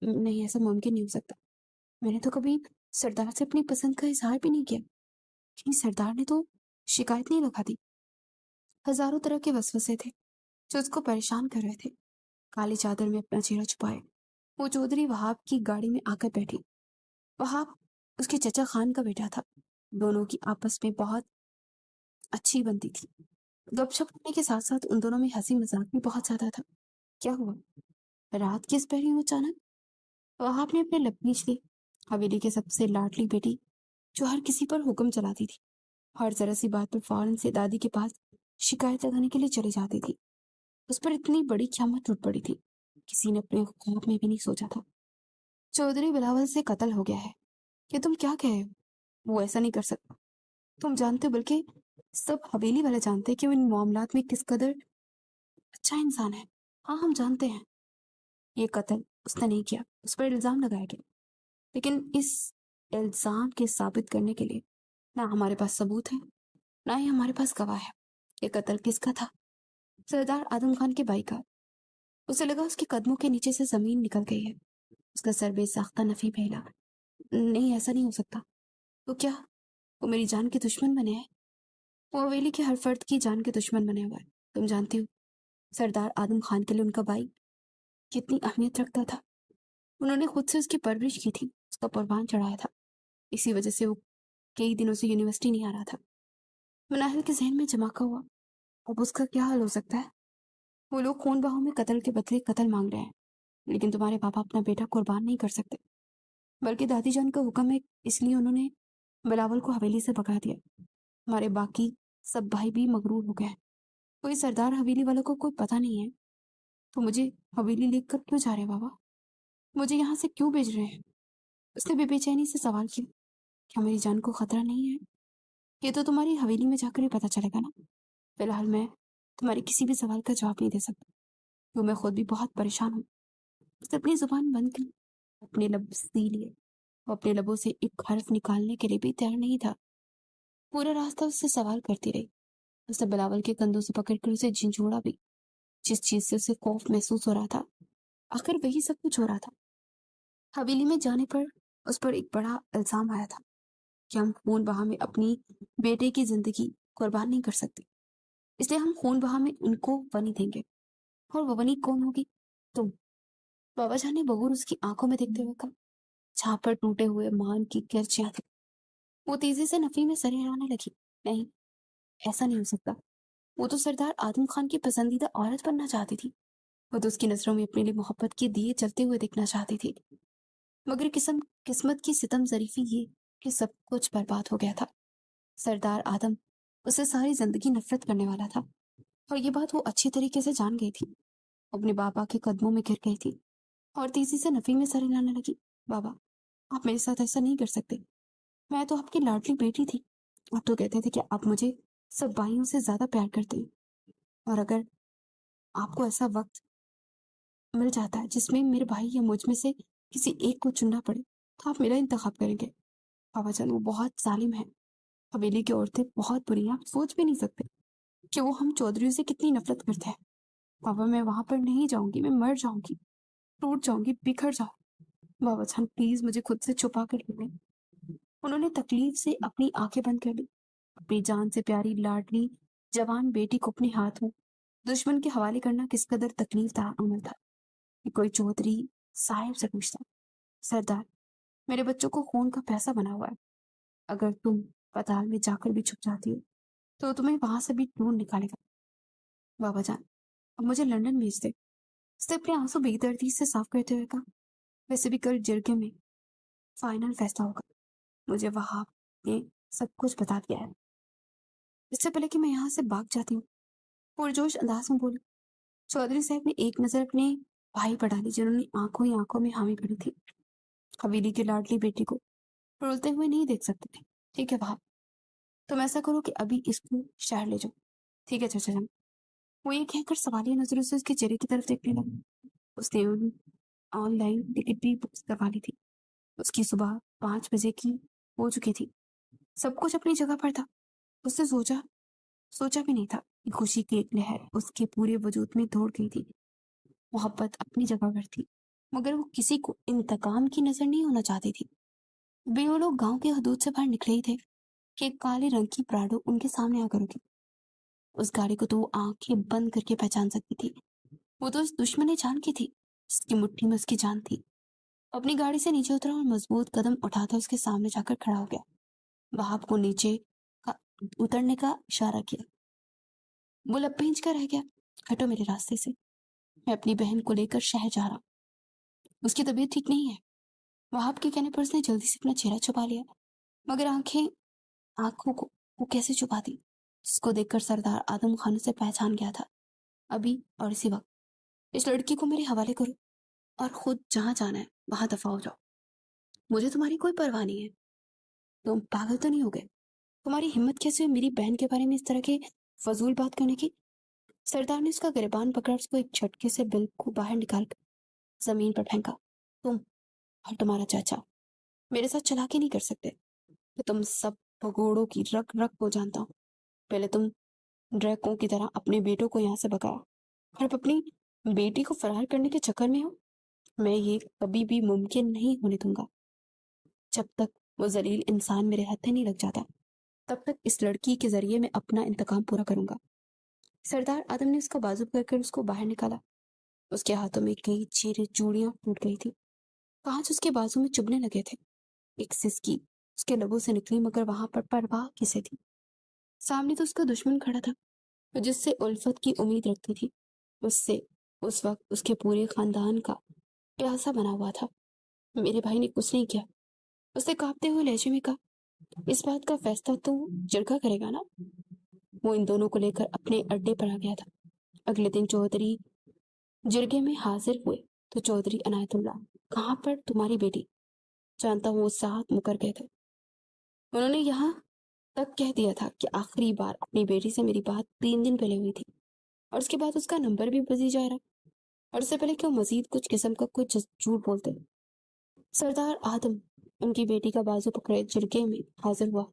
नहीं, ऐसा मुमकिन नहीं हो सकता। मैंने तो कभी सरदार से अपनी पसंद का इजहार भी नहीं किया। कहीं सरदार ने तो शिकायत नहीं लगा दी। हजारों तरह के वसवसे थे जो उसको परेशान कर रहे थे। काली चादर में अपना चेहरा छुपाए वो चौधरी वहाब की गाड़ी में आकर बैठी। वहाब उसके चचा खान का बेटा था। दोनों की आपस में बहुत अच्छी बनती थी। गपशप होने के साथ साथ उन दोनों में हंसी मजाक भी बहुत ज्यादा था। क्या हुआ? रात किस पहरी में अचानक वहाब ने अपने लब खींच ली। हवेली के सबसे लाडली बेटी, जो हर किसी पर हुक्म चलाती थी, हर जरा सी बात पर फौरन से दादी के पास शिकायत लगाने के लिए चली जाती थी। उस पर इतनी बड़ी क़यामत टूट पड़ी थी, किसी ने अपने ख्वाब में भी नहीं सोचा था। चौधरी बिलावल से कत्ल हो गया है। ये तुम क्या कह रहे हो? वो ऐसा नहीं कर सकता। तुम जानते हो, बल्कि सब हवेली वाले जानते हैं कि वो इन मामलात में किस कदर अच्छा इंसान है। हाँ, हम जानते हैं। ये कत्ल उसने नहीं किया, उस पर इल्जाम लगाया गया, लेकिन इस इल्जाम के साबित करने के लिए ना हमारे पास सबूत है, ना ही हमारे पास गवाह है। ये कत्ल किसका था? सरदार आदम खान के भाई का। उसे लगा उसके कदमों के नीचे से जमीन निकल गई है। उसका सर बेसाख्ता नफी में हिला। नहीं, ऐसा नहीं हो सकता। तो क्या वो मेरी जान के दुश्मन बने हैं? वो हवेली के हर फर्द की जान के दुश्मन बने हुआ है। तुम जानती हो सरदार आदम खान के लिए उनका भाई कितनी अहमियत रखता था। उन्होंने खुद से उसकी परवरिश की थी, उसका कुर्बान चढ़ाया था। इसी वजह से वो कई दिनों से यूनिवर्सिटी नहीं आ रहा था। मनाहिल के जहन में धमाका हुआ। अब उसका क्या हाल हो सकता है? वो लोग खून बहाव में कत्ल के बदले कत्ल मांग रहे हैं, लेकिन तुम्हारे पापा अपना बेटा कुर्बान नहीं कर सकते। बल्कि दादी जान का हुक्म है, इसलिए उन्होंने बिलावल को हवेली से भगा दिया। हमारे बाकी सब भाई भी मगरूर हो गए हैं। कोई सरदार हवेली वालों को कोई पता नहीं है। तो मुझे हवेली लेकर क्यों जा रहे हैं बाबा? मुझे यहाँ से क्यों भेज रहे हैं? उसने बेचैनी से सवाल किया। क्या मेरी जान को खतरा नहीं है? ये तो तुम्हारी हवेली में जाकर ही पता चलेगा ना। फिलहाल मैं तुम्हारे किसी भी सवाल का जवाब नहीं दे सकता, क्यों मैं खुद भी बहुत परेशान हूँ। उसने अपनी जुबान बंद की, अपने लब सी लिए। वो अपने लबों से एक हर्फ निकालने के लिए भी तैयार नहीं था। पूरा रास्ता उससे सवाल करती रही। उसने बिलावल के कंधों से पकड़कर उसे झिंझोड़ा भी। जिस चीज से उसे खौफ महसूस हो रहा था, आखिर वही सब कुछ हो रहा था। हवेली में जाने पर उस पर एक बड़ा इल्जाम आया था कि हम खून बहा में अपनी बेटे की जिंदगी कुर्बान नहीं कर सकते, इसलिए हम खून बहा में उनको वनी देंगे। और वो वनी कौन होगी? तुम। बाबा जान ने बगौर उसकी आंखों में देखते हुए कहा। छाप पर टूटे हुए मान की किरचियां थी। वो तेजी से नफी में सर हिलाने लगी। नहीं, ऐसा नहीं हो सकता। वो तो सरदार आदम खान की पसंदीदा औरत बनना चाहती थी। वो तो उसकी नजरों में अपने लिए मोहब्बत के दिए जलते हुए देखना चाहती थी। मगर किस्मत की सितम जरीफी ये कि सब कुछ बर्बाद हो गया था। सरदार आदम उसे सारी जिंदगी नफरत करने वाला था, और ये बात वो अच्छी तरीके से जान गई थी। अपने बाबा के कदमों में गिर गई थी और तेजी से नफी में सर हिलाने लगी। बाबा, आप मेरे साथ ऐसा नहीं कर सकते। मैं तो आपकी लाडली बेटी थी। आप तो कहते थे कि आप मुझे सब भाइयों से ज्यादा प्यार करते हैं, और अगर आपको ऐसा वक्त मिल जाता है जिसमें मेरे भाई या मुझ में से किसी एक को चुनना पड़े, तो आप मेरा इंतखाब करेंगे। बाबा जान, वो बहुत जालिम है। हवेली की औरतें बहुत बुरी हैं। आप सोच भी नहीं सकते कि वो हम चौधरियों से कितनी नफरत करते हैं। बाबा, मैं वहां पर नहीं जाऊंगी। मैं मर जाऊंगी, टूट जाऊंगी, बिखर जाऊंगी। बाबा जान, प्लीज मुझे खुद से छुपा कर ले लें। उन्होंने तकलीफ से अपनी आंखें बंद कर ली। अपनी जान से प्यारी लाडली जवान बेटी को अपने हाथों दुश्मन के हवाले करना किस कदर तकलीफ था अमल था। कि कोई चौधरी साहिब से पूछता, सरदार, میرے بچوں کو خون کا پیسہ بنا ہوا ہے. اگر تم پتال میں جا کر بھی چھپ جاتی ہو تو تمہیں وہاں سے بھی ڈھونڈ نکالے گا. بابا جان اب مجھے لندن بھیج دے. اس نے اپنے آنسو بے دردی سے صاف کرتے ہوئے کہا. ویسے بھی کل جرگے میں فائنل فیصلہ ہوگا. مجھے وہاں نے سب کچھ بتا دیا ہے. اس سے پہلے کہ میں یہاں سے بھاگ جاتی ہوں پرجوش انداز میں بولی. چودھری صاحب نے ایک نظر اپنے بھائی پر ڈالی جنہوں نے آنکھوں ہی آنکھوں میں حامی پڑی تھی. حویلی کی لاڈلی بیٹی کو رولتے ہوئے نہیں دیکھ سکتے تھے. ٹھیک ہے بھائی تم ایسا کرو کہ ابھی اس کو شہر لے جاؤ. ٹھیک ہے چچا جان. وہ یہ کہہ کر سوالیہ نظروں سے اس کے چہرے کی طرف دیکھنے لگا. اس نے آن لائن ٹکٹ بھی بک کروا لی تھی. اس کی صبح 5 بجے کی ہو چکی تھی. سب کچھ اپنی جگہ پر تھا. اس نے سوچا بھی نہیں تھا کہ خوشی کی ایک لہر اس کے پورے وجود میں دوڑ گئی تھی. محبت اپنی جگہ پر تھی مگر وہ کسی کو انتقام کی نظر نہیں ہونا چاہتی تھی. وہ لوگ گاؤں کے حدود سے باہر نکلے ہی تھے کہ ایک کالے رنگ کی پراڈو ان کے سامنے آ کر رکی. اس گاڑی کو تو وہ آنکھیں بند کر کے پہچان سکتی تھی. وہ تو اس دشمن جان کی تھی جس کی مٹھی میں اس کی جان تھی. اپنی گاڑی سے نیچے اترا اور مضبوط قدم اٹھاتا اس کے سامنے جا کر کھڑا ہو گیا. وہاب کو نیچے اترنے کا اشارہ کیا. وہ لب بھینچ کر رہ گیا. ہٹو میرے راستے سے. میں اپنی بہن کو لے کر شہر جا رہا ہوں. اس کی طبیعت ٹھیک نہیں ہے. وہاب کے کہنے پر اس نے جلدی سے اپنا چہرہ چھپا لیا مگر آنکھوں کو وہ کیسے چھپا دی جس کو دیکھ کر سردار آدم خان سے پہچان گیا تھا. ابھی اور اسی وقت اس لڑکی کو میرے حوالے کرو اور خود جہاں جانا ہے وہاں دفع ہو جاؤ. مجھے تمہاری کوئی پرواہ نہیں ہے. تم پاگل تو نہیں ہو گئے؟ تمہاری ہمت کیسے ہوئی میری بہن کے بارے میں اس طرح کے فضول بات کرنے کی؟ سردار نے اس کا گریبان پکڑا اور اس کو ایک جھٹکے سے بل کو باہر نکال کر زمین پر پھینکا. تم اور تمہارا چاچا میرے ساتھ چلاکی نہیں کر سکتے. تو تم سب بھگوڑوں کی رگ رگ کو جانتا ہوں. پہلے تم ڈریکوں کی طرح اپنے بیٹوں کو یہاں سے بگایا اور اب اپنی بیٹی کو فرار کرنے کے چکر میں ہو. میں یہ کبھی بھی ممکن نہیں ہونے دوں گا. جب تک وہ ذلیل انسان میرے ہاتھ نہیں لگ جاتا تب تک اس لڑکی کے ذریعے میں اپنا انتقام پورا کروں گا. سردار آدم نے اس کا بازو پکڑ کر اس کو باہر نکالا. اس کے ہاتھوں میں کئی چوڑیاں ٹوٹ گئی تھی. کانچ اس کے بازو میں چبھنے لگے تھے. ایک سسکی اس کے لبوں سے نکلی مگر وہاں پر پرواہ کسے تھی. سامنے تو اس کا دشمن کھڑا تھا جس سے الفت کی امید رکھتی تھی. اس وقت اس کے پورے خاندان کا پیاسا بنا ہوا تھا. میرے بھائی نے کچھ نہیں کیا. اس نے کانپتے ہوئے لہجے میں کہا. اس بات کا فیصلہ تو جرگہ کرے گا نا؟ وہ ان دونوں کو لے کر اپنے اڈے پر آ گیا تھا. اگلے دن چودھری جرگے میں حاضر ہوئے تو چودھری عنایت اللہ کہاں پر تمہاری بیٹی؟ جانتا ہوں وہ ساتھ مکر گئے تھے. انہوں نے یہاں تک کہہ دیا تھا کہ آخری بار اپنی بیٹی سے میری بات 3 دن پہلے ہوئی تھی اور اس کے بعد اس کا نمبر بھی بزی جا رہا اور اس سے پہلے کہ وہ مزید کچھ قسم کا کچھ جھوٹ بولتے. سردار آدم ان کی بیٹی کا بازو پکڑے جرگے میں حاضر ہوا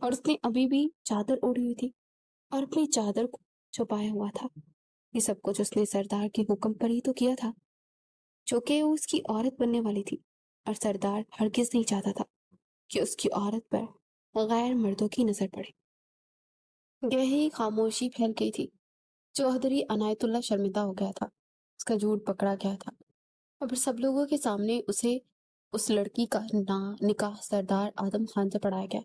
اور اس نے ابھی بھی چادر اوڑھی ہوئی تھی اور اپنی چادر کو چھپایا ہوا تھا. یہ سب کچھ اس نے سردار کے حکم پر ہی تو کیا تھا جو کہ وہ اس کی عورت بننے والی تھی اور سردار ہرگز نہیں چاہتا تھا کہ اس کی عورت پر غیر مردوں کی نظر پڑے. گہری خاموشی پھیل گئی تھی. چودھری عنایت اللہ شرمندہ ہو گیا تھا. اس کا جھوٹ پکڑا گیا تھا اور پھر سب لوگوں کے سامنے اسے اس لڑکی کا نکاح سردار آدم خان سے پڑھایا گیا.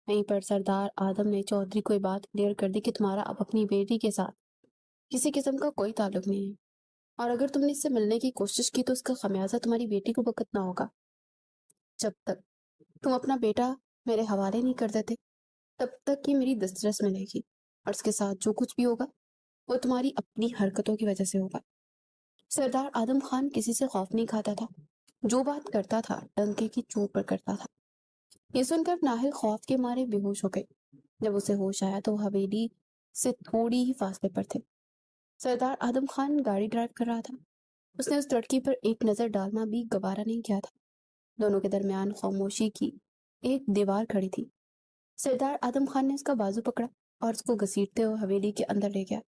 وہیں پر سردار آدم نے چودھری کو یہ بات کلیئر کر دی کہ تمہارا اب اپنی بیٹی کے ساتھ کسی قسم کا کوئی تعلق نہیں ہے اور اگر تم نے اس سے ملنے کی کوشش کی تو اس کا خمیازہ تمہاری بیٹی کو بھگتنا ہوگا. جب تک تم اپنا بیٹا میرے حوالے نہیں کر دیتے تب تک یہ میری دسترس میں رہے گی اور اس کے ساتھ جو کچھ بھی ہوگا وہ تمہاری اپنی حرکتوں کی وجہ سے ہوگا. سردار آدم خان کسی سے خوف نہیں کھاتا تھا. جو بات کرتا تھا ڈنکے کی چوٹ پر کرتا تھا. یہ سن کر ناہل خوف کے مارے بے ہوش ہو گئے. جب اسے ہوش آیا تو حویلی سے تھوڑی ہی فاصلے پر تھے. سردار آدم خان گاڑی ڈرائیو کر رہا تھا. اس نے اس لڑکی پر ایک نظر ڈالنا بھی گوارا نہیں کیا تھا. دونوں کے درمیان خاموشی کی ایک دیوار کھڑی تھی. سردار آدم خان نے اس کا بازو پکڑا اور اس کو گھسیٹتے ہوئے حویلی کے اندر لے گیا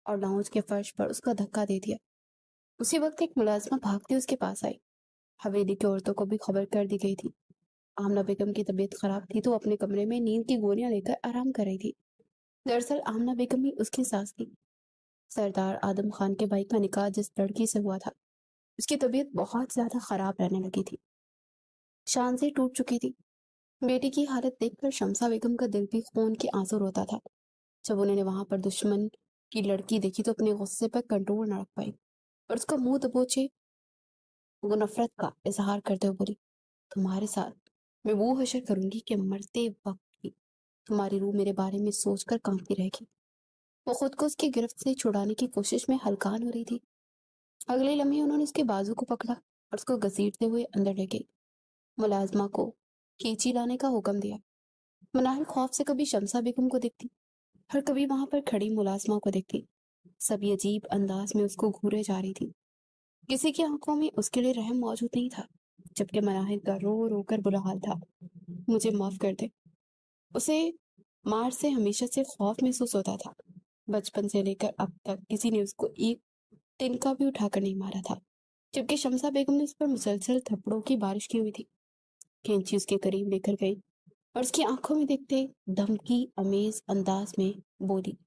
اور لاؤنج کے فرش پر اس کا دھکا دے دیا. اسی وقت ایک ملازمہ بھاگتے اس کے پاس آئی. حویلی کی عورتوں کو بھی خبر کر دی گئی تھی. آمنہ بیگم کی طبیعت خراب تھی تو اپنے کمرے میں نیند کی گولیاں لے کر آرام کر رہی تھی. دراصل آمنہ بیگم ہی اس کی ساس تھی. سردار آدم خان کے بھائی کا نکاح جس لڑکی سے ہوا تھا اس کی طبیعت بہت زیادہ خراب رہنے لگی تھی. शान से टूट चुकी थी। बेटी की हालत देखकर शमसा बेगम का दिल भी खून के आंसू रोता था। जब उन्होंने वहां पर दुश्मन की लड़की देखी तो अपने गुस्से पर कंट्रोल न रख पाई और उसका मुंह दबोचे वो नफरत का इजहार करते हुए बोली, तुम्हारे साथ मैं वो हशर करूंगी कि मरते वक्त भी तुम्हारी रूह मेरे बारे में सोचकर कांपती रहेगी। वो खुद को उसकी गिरफ्त से छुड़ाने की कोशिश में हलकान हो रही थी। अगले लम्हे उन्होंने उसके बाजू को पकड़ा और उसको घसीटते हुए अंदर ले गई। मुलाजमा को खींची लाने का हुक्म दिया। मनाहिल खौफ से कभी शमसा बेगम को देखती और कभी वहां पर खड़ी मुलाजमा को देखती। सभी अजीब अंदाज में उसको घूरे जा रही थी। किसी की आंखों में उसके लिए रहम मौजूद नहीं था, जबकि मनाहिल का रो रो कर बुरा हाल था। मुझे माफ कर दे। उसे मार से हमेशा से खौफ महसूस होता था। बचपन से लेकर अब तक किसी ने उसको एक तिनका भी उठाकर नहीं मारा था, जबकि शमसा बेगम ने उस पर मुसलसल थप्पड़ों की बारिश की हुई थी। कैंची उसके करीब लेकर गई और उसकी आंखों में देखते धमकी अमेज अंदाज में बोली,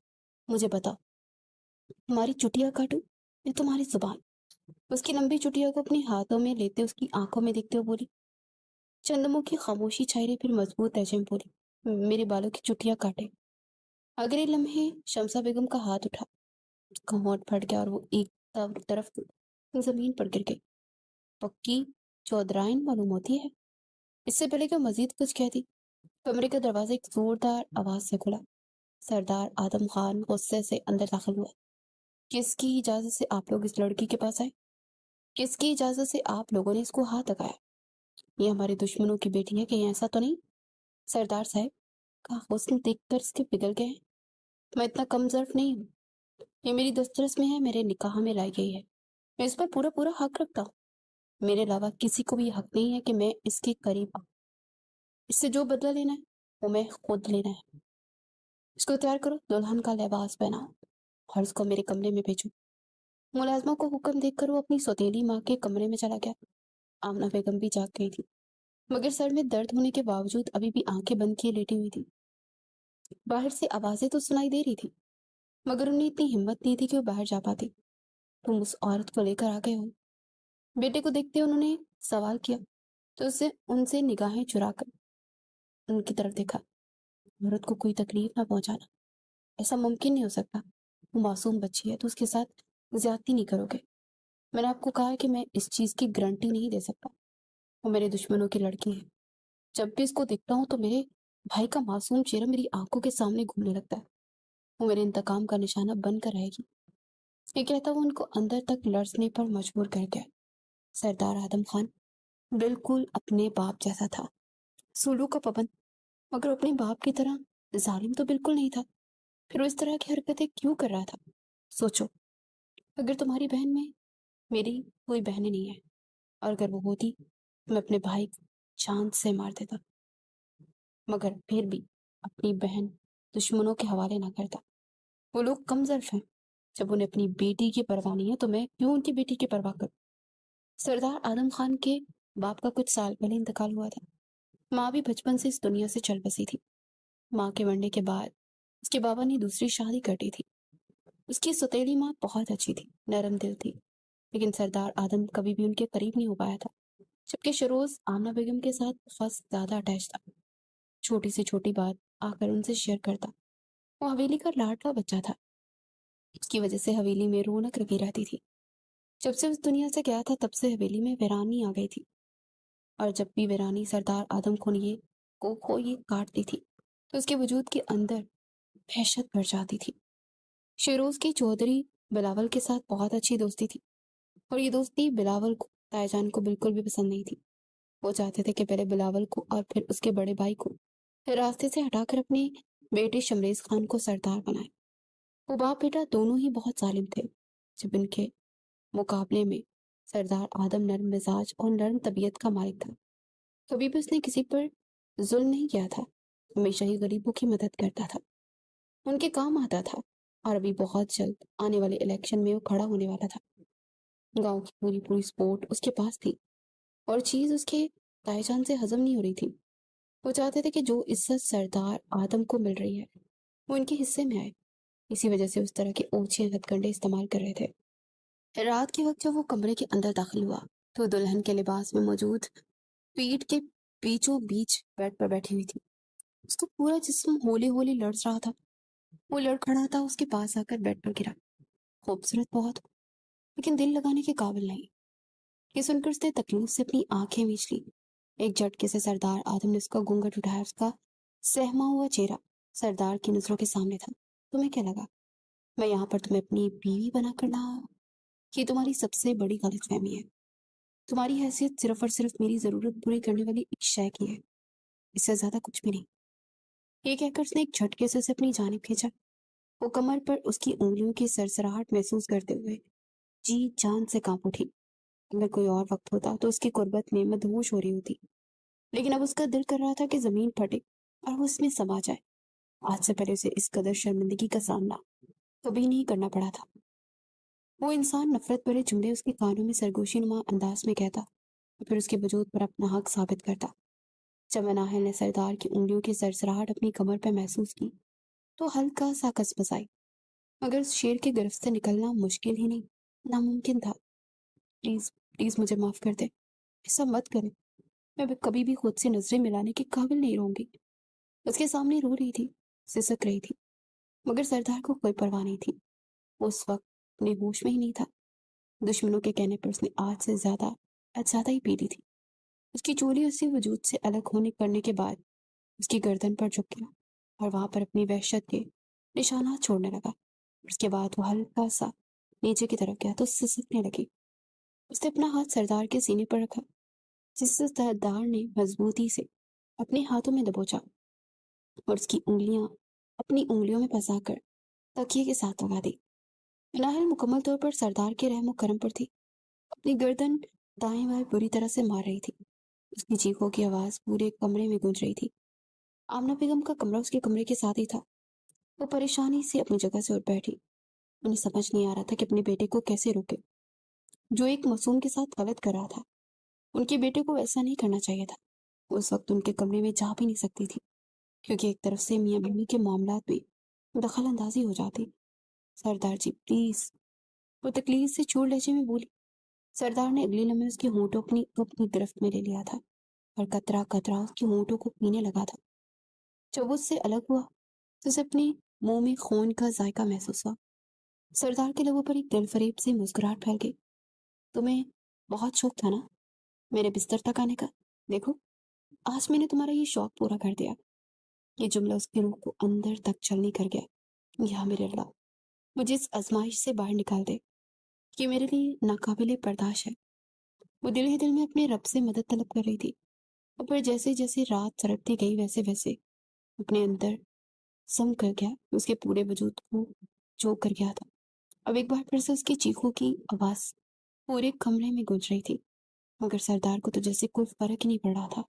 मुझे बताओ, तुम्हारी चुटिया काटूं या तुम्हारी जुबान? उसकी लंबी चुटिया को अपने हाथों में लेते उसकी आंखों में देखते हुए बोली। चंद्रमुखी खामोशी छाई रही, फिर मजबूत लहजे में बोली, मेरे बालों की चुटिया काटे। अगले लम्हे शमसा बेगम का हाथ उठा, उसका होंठ फट गया और वो एक तरफ जमीन पर गिर गई। पक्की चौधराइन मालूम होती है। इससे पहले कि मजीद कुछ कहती, कमरे का दरवाजा एक जोरदार आवाज से खुला। सरदार आदम खान गुस्से से अंदर दाखिल हुआ। किसकी इजाजत से आप लोग इस लड़की के पास आए? किसकी इजाजत से आप लोगों ने इसको हाथ लगाया? ये हमारे दुश्मनों की बेटी है, कहीं ऐसा तो नहीं? सरदार साहब का हुस्न देखकर इसके पिघल गए। मैं इतना कम ज़र्फ नहीं हूँ। ये मेरी दस्तरस में है, मेरे निकाह में लाई गई है। मैं इस पर पूरा पूरा हक रखता हूँ। मेरे अलावा किसी को भी हक नहीं है कि मैं इसके करीब आऊं। इससे जो बदला लेना है वो मैं खुद लेना है। इसको तैयार करो, दुल्हन का लिबास पहनाओ और इसको मेरे कमरे में भेजो। मुलाजमा को हुक्म देकर वो अपनी सौतेली माँ के कमरे में चला गया। आमना बेगम भी जाग गई थी, मगर सर में दर्द होने के बावजूद अभी भी आंखें बंद किए लेटी हुई थी। बाहर से आवाजें तो सुनाई दे रही थी, मगर उन्हें इतनी हिम्मत नहीं थी कि वो बाहर जा पाती। तुम उस औरत को लेकर आ गए हो? बेटे को देखते उन्होंने सवाल किया, तो उसे उनसे निगाहें चुराकर उनकी तरफ देखा। औरत को कोई तकलीफ ना पहुंचाना, ऐसा मुमकिन नहीं हो सकता। वो मासूम बच्ची है, तो उसके साथ ज्यादती नहीं करोगे। मैंने आपको कहा है कि मैं इस चीज की गारंटी नहीं दे सकता। वो मेरे दुश्मनों की लड़की है। जब भी इसको देखता हूँ तो मेरे भाई का मासूम चेहरा मेरी आंखों के सामने घूमने लगता है। वो मेरे इंतकाम का निशाना बनकर रहेगी। ये कहता वो उनको अंदर तक लड़ने पर मजबूर कर गया। सरदार आदम खान बिल्कुल अपने बाप जैसा था, सूलों का पाबंद, मगर अपने बाप की तरह जालिम तो बिल्कुल नहीं था। फिर वो इस तरह की हरकतें क्यों कर रहा था? सोचो, अगर तुम्हारी बहन में मेरी कोई बहनें नहीं है, और अगर वो होती तो मैं अपने भाई को चांद से मार देता, मगर फिर भी अपनी बहन दुश्मनों के हवाले ना करता। वो लोग कम ज़र्फ हैं। जब उन्हें अपनी बेटी की परवाह नहीं है तो मैं क्यों उनकी बेटी की परवाह करूं? सरदार आदम खान के बाप का कुछ साल पहले इंतकाल हुआ था। माँ भी बचपन से इस दुनिया से चल बसी थी। माँ के मरने के बाद उसके बाबा ने दूसरी शादी कर दी थी। उसकी सौतेली माँ बहुत अच्छी थी, नरम दिल थी, लेकिन सरदार आदम कभी भी उनके करीब नहीं हो पाया था। जबकि शरोज आमना बेगम के साथ बहुत ज्यादा अटैच था। छोटी से छोटी बात आकर उनसे शेयर करता। वो हवेली का लाडला बच्चा था। उसकी वजह से हवेली में रौनक लगी रहती थी। जब से उस दुनिया से गया था तब से हवेली में वीरानी आ गई थी, और जब भी वीरानी सरदार आदम को ये काटती थी तो उसके वजूद के अंदर वहशत भर जाती थी। शेरोज की चौधरी बिलावल के साथ बहुत अच्छी दोस्ती थी, और ये दोस्ती बिलावल को ताईजान को बिल्कुल भी पसंद नहीं थी। वो चाहते थे कि पहले बिलावल को और फिर उसके बड़े भाई को रास्ते से हटाकर अपने बेटे शमरेज खान को सरदार बनाए। वो बाप बेटा दोनों ही बहुत जालिम थे। जब इनके मुकाबले में सरदार आदम नर्म मिजाज और नर्म तबीयत का मालिक था। कभी भी उसने किसी पर जुल्म नहीं किया था, हमेशा ही गरीबों की मदद करता था, उनके काम आता था। और अभी बहुत जल्द आने वाले इलेक्शन में वो खड़ा होने वाला था। गांव की पूरी पूरी सपोर्ट उसके पास थी, और चीज उसके ताईजान से हजम नहीं हो रही थी। वो चाहते थे कि जो इज्जत सरदार आदम को मिल रही है वो इनके हिस्से में आए। इसी वजह से उस तरह के ओछे हथकंडे इस्तेमाल कर रहे थे। रात के वक्त जब वो कमरे के अंदर दाखिल हुआ तो दुल्हन के लिबास में मौजूद पेट के बीचों बीच बेड पर बैठी हुई थी। उसका पूरा जिस्म होले होले लड़ रहा था। वो लड़ खड़ा था, उसके पास आकर बेड पर गिरा। खूबसूरत बहुत हो, लेकिन दिल लगाने के काबिल नहीं। ये सुनकर उसने तकलीफ से अपनी आंखें मीच ली। एक झटके से सरदार आदम ने उसका घूंघट उठाया। उसका सहमा हुआ चेहरा सरदार की नजरों के सामने था। तुम्हें क्या लगा मैं यहाँ पर तुम्हें अपनी बीवी बनाकर ला? ये तुम्हारी सबसे बड़ी गलतफहमी है। तुम्हारी हैसियत सिर्फ और सिर्फ मेरी जरूरत पूरी करने वाली एक शय की है, इससे ज्यादा कुछ भी नहीं। ये कहकर उसने एक झटके से उसे अपनी जानिब खींचा। वो कमर पर उसकी उंगलियों की सरसराहट महसूस करते हुए जी जान से कांप उठी। अगर कोई और वक्त होता तो उसकी कुर्बत में मदहोश हो रही होती, लेकिन अब उसका दिल कर रहा था कि जमीन फटे और वो उसमें समा जाए। आज से पहले उसे इस कदर शर्मिंदगी का सामना कभी नहीं करना पड़ा था। वो इंसान नफरत भरे जुमले उसके कानों में सरगोशी नुमा अंदाज में कहता और फिर उसके वजूद पर अपना हक साबित करता। जब अनाहिल ने सरदार की उंगलियों की सरसराहट अपनी कमर पर महसूस की तो हल्का सा कसमस आई, मगर उस शेर की गिरफ्त से निकलना मुश्किल ही नहीं, नामुमकिन था। प्लीज प्लीज मुझे माफ कर दे, ऐसा मत करे। मैं कभी भी खुद से नजरें मिलाने के काबिल नहीं रहूंगी। उसके सामने रो रही थी, सिसक रही थी, मगर सरदार को कोई परवाह नहीं थी। वो उस वक्त अपने होश में ही नहीं था। दुश्मनों के कहने पर उसने आज ज्यादा ही पी ली थी। उसकी चोली उसके वजूद से अलग होने करने के बाद उसकी गर्दन पर झुक गया और वहां पर अपनी वहशत के निशानात छोड़ने लगा। उसके बाद वो हल्का सा नीचे की तरफ गया तो सिसकने लगी। उसने अपना हाथ सरदार के सीने पर रखा, जिससे सरदार ने मजबूती से अपने हाथों में दबोचा और उसकी उंगलियां अपनी उंगलियों में फंसाकर तकिए के साथ लगा दी। नाहल मुकम्मल तौर पर सरदार के रहमो करम पर थी। अपनी गर्दन दाएं बाएं बुरी तरह से मार रही थी। उसकी चीखों की आवाज पूरे कमरे में गूंज रही थी। आमना बेगम का कमरा उसके कमरे के साथ ही था। वो परेशानी से अपनी जगह से उठ बैठी। उन्हें समझ नहीं आ रहा था कि अपने बेटे को कैसे रोके, जो एक मासूम के साथ गलत कर रहा था। उनके बेटे को ऐसा नहीं करना चाहिए था। वो उस वक्त उनके कमरे में जा भी नहीं सकती थी, क्योंकि एक तरफ से मियाँ बीवी के मामलात में दखल अंदाजी हो जाती। सरदार जी प्लीज, वो तकलीफ से चूर लहजे में बोली। सरदार ने अगले लम्हे उसके होंठों को अपनी गिरफ्त में ले लिया था और कतरा कतरा उसके होंठों को पीने लगा था। जब वो उससे अलग हुआ तो उसे अपने मुंह में खून का जायका महसूस हुआ। सरदार के लबों पर एक दिल फरेब से मुस्कुराहट फैल गई। तुम्हें बहुत शौक था ना मेरे बिस्तर तक आने का? देखो, आज मैंने तुम्हारा ये शौक पूरा कर दिया। ये जुमला उसकी रूह को अंदर तक चलनी कर गया। या मेरे अल्लाह, मुझे इस आजमाइश से बाहर निकाल दे, कि मेरे लिए नाकाबिले बर्दाश्त है। वो दिल ही दिल में अपने रब से मदद तलब कर रही थी। और फिर जैसे जैसे रात सरकती गई वैसे वैसे अपने अंदर सम कर गया, उसके पूरे वजूद को चौक कर गया था। अब एक बार फिर से उसकी चीखों की आवाज पूरे कमरे में गूंज रही थी, मगर सरदार को तो जैसे कोई फर्क ही नहीं पड़ रहा था।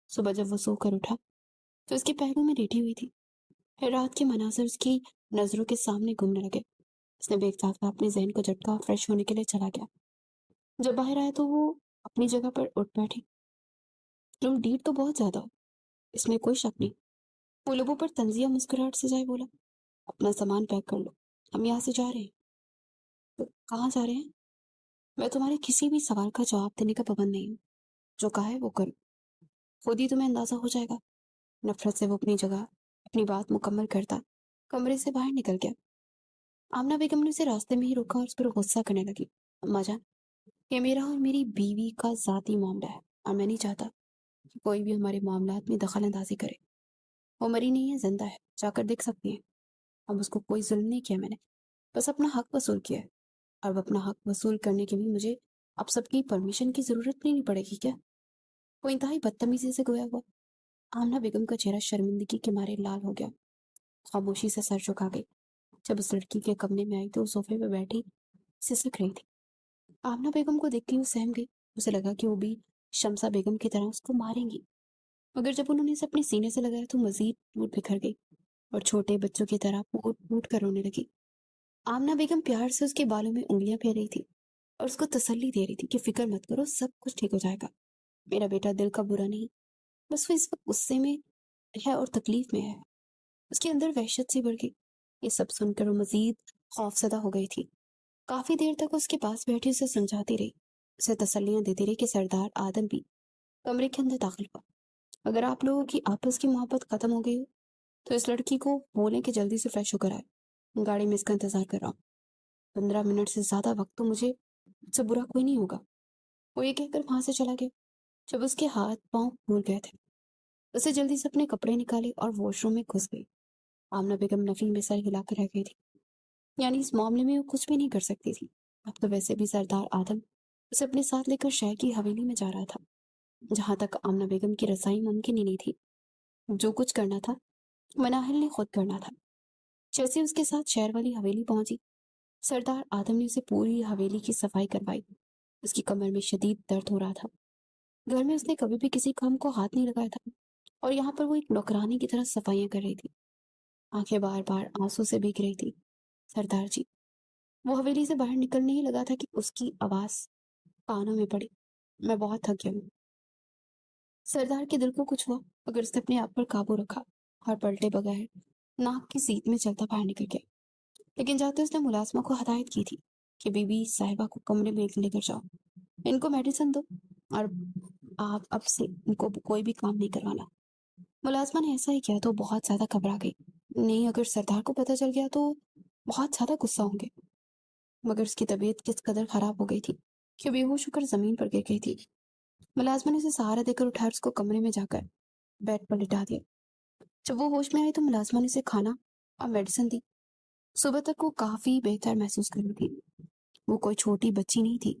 सुबह जब वो सोकर उठा तो उसके पहलू में लेटी हुई थी। फिर रात के मनाजिर उसकी नजरों के सामने घूमने लगे। उसने बेखौफ अपने जहन को झटका और फ्रेश होने के लिए चला गया। जब बाहर आया तो वो अपनी जगह पर उठ बैठी। तुम डीठ तो बहुत ज्यादा हो, इसमें कोई शक नहीं। वो लोगों पर तंजिया मुस्कुराहट से जाए बोला, अपना सामान पैक कर लो, हम यहाँ से जा रहे हैं। तो कहाँ जा रहे हैं? मैं तुम्हारे किसी भी सवाल का जवाब देने का पाबंद नहीं हूँ। जो कहा है वो करो, खुद ही तुम्हें अंदाजा हो जाएगा। नफरत से वो अपनी जगह अपनी बात मुकम्मल करता कमरे से बाहर निकल गया। आमना बेगम ने उसे रास्ते में ही रोका और उस पर गुस्सा करने लगी। अम्मा जान, ये मेरा और मेरी बीवी का जाती मामला है और मैं नहीं चाहता कि कोई भी हमारे मामलात में दखल अंदाजी करे। वो मरी नहीं है, जिंदा है, जाकर देख सकती हैं। अब उसको कोई जुल्म नहीं किया मैंने, बस अपना हक वसूल किया है। अब अपना हक वसूल करने के लिए मुझे अब सबकी परमिशन की जरूरत नहीं पड़ेगी क्या? वो इंतहाई बदतमीजी से गोया हुआ। आमना बेगम का चेहरा शर्मिंदगी के मारे लाल हो गया। खामोशी से सर झुका गई। जब उस लड़की के कमरे में आई तो वो सोफे पर बैठी सिसक रही थी। आमना बेगम को देख के वो सहम गई। उसे लगा कि वो भी शमसा बेगम की तरह उसको मारेंगी, मगर जब उन्होंने इसे अपने सीने से लगाया तो मजीद टूट बिखर गई और छोटे बच्चों की तरह फूट फूट कर रोने लगी। आमना बेगम प्यार से उसके बालों में उंगलियां फेर रही थी और उसको तसल्ली दे रही थी कि फिक्र मत करो, सब कुछ ठीक हो जाएगा। मेरा बेटा दिल का बुरा नहीं, बस वो इस वक्त गुस्से में है और तकलीफ में है। उसके अंदर वहशत सी बढ़ गई। ये सब सुनकर वो मजीद खौफजदा हो गई थी। काफी देर तक उसके पास बैठी उसे समझाती रही, उसे तसल्लियां देती रही कि सरदार आदम भी कमरे के अंदर दाखिल हुआ। अगर आप लोगों की आपस की मोहब्बत खत्म हो गई हो तो इस लड़की को बोलें कि जल्दी से फ्रेश होकर आए, गाड़ी में इसका इंतजार कर रहा हूँ। 15 मिनट से ज्यादा वक्त तो मुझे मुझसे बुरा कोई नहीं होगा। वो ये कहकर वहां से चला गया। जब उसके हाथ पांव फूल गए थे, उसे जल्दी से अपने कपड़े निकाले और वॉशरूम में घुस गई। आमना बेगम नफी में सर हिलाकर रह गई थी। यानी इस मामले में वो कुछ भी नहीं कर सकती थी। अब तो वैसे भी सरदार आदम उसे अपने साथ लेकर शहर की हवेली में जा रहा था, जहां तक आमना बेगम की रसाई मुमकिन ही नहीं थी। जो कुछ करना था मनाहिल ने खुद करना था। जैसे उसके साथ शहर वाली हवेली पहुंची, सरदार आदम ने उसे पूरी हवेली की सफाई करवाई। उसकी कमर में शदीद दर्द हो रहा था। घर में उसने कभी भी किसी काम को हाथ नहीं लगाया था, और यहाँ पर वो एक नौकरानी की तरह सफाइयां कर रही थी। आंखें बार बार आंसू से भीग रही थी। सरदार जी। वो हवेली से बाहर निकलने ही लगा था कि उसकी आवाज कानों में पड़ी। मैं बहुत थक गया हूँ। सरदार के दिल को कुछ हुआ, मगर उसने अपने आप पर काबू रखा और पलटे बगैर नाक की सीट में चलता बाहर निकल गया। लेकिन जाते उसने मुलाजमा को हदायत की थी कि बीबी साहिबा को कमरे में लेकर जाओ, इनको मेडिसिन दो, और आप अब से इनको कोई भी काम नहीं करवाना। मुलाजमा ने ऐसा ही किया तो बहुत ज्यादा घबरा गई। नहीं, अगर सरदार को पता चल गया तो बहुत ज्यादा गुस्सा होंगे। मगर उसकी तबीयत किस कदर खराब हो गई थी कि बेहोश होकर जमीन पर गिर गई थी। मुलाजमा ने उसे सहारा देकर उठाकर उसको कमरे में जाकर बेड पर लिटा दिया। जब वो होश में आई तो मुलाजमा ने उसे खाना और मेडिसिन दी। सुबह तक वो काफी बेहतर महसूस कर रही थी। वो कोई छोटी बच्ची नहीं थी।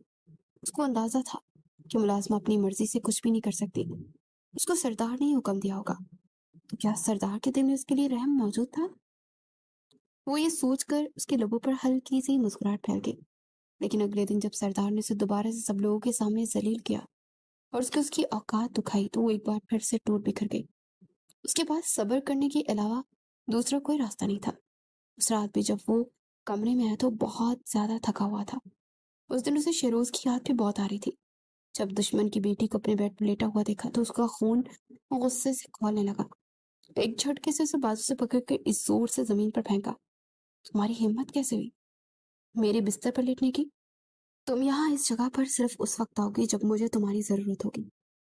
उसको अंदाजा था कि मुलाजमा अपनी मर्जी से कुछ भी नहीं कर सकती। उसको सरदार ने ही हुक्म दिया होगा, तो क्या सरदार के दिल में उसके लिए रहम मौजूद था? वो ये सोचकर उसके लबों पर हल्की सी मुस्कुराहट फैल गई। लेकिन अगले दिन जब सरदार ने उसे दोबारा से सब लोगों के सामने जलील किया और उसकी औकात दुखाई, तो वो एक बार फिर से टूट बिखर गई। उसके पास सब्र करने के अलावा दूसरा कोई रास्ता नहीं था। उस रात भी जब वो कमरे में आया तो बहुत ज्यादा थका हुआ था। उस दिन उसे शेरोज की याद भी बहुत आ रही थी। जब दुश्मन की बेटी को अपने बेड पर लेटा हुआ देखा तो उसका खून गुस्से से खौलने लगा। एक झटके से उसे बाजू से पकड़कर इस जोर से जमीन पर फेंका। तुम्हारी हिम्मत कैसे हुई मेरे बिस्तर पर लेटने की? तुम यहाँ इस जगह पर सिर्फ उस वक्त आओगी जब मुझे तुम्हारी जरूरत होगी।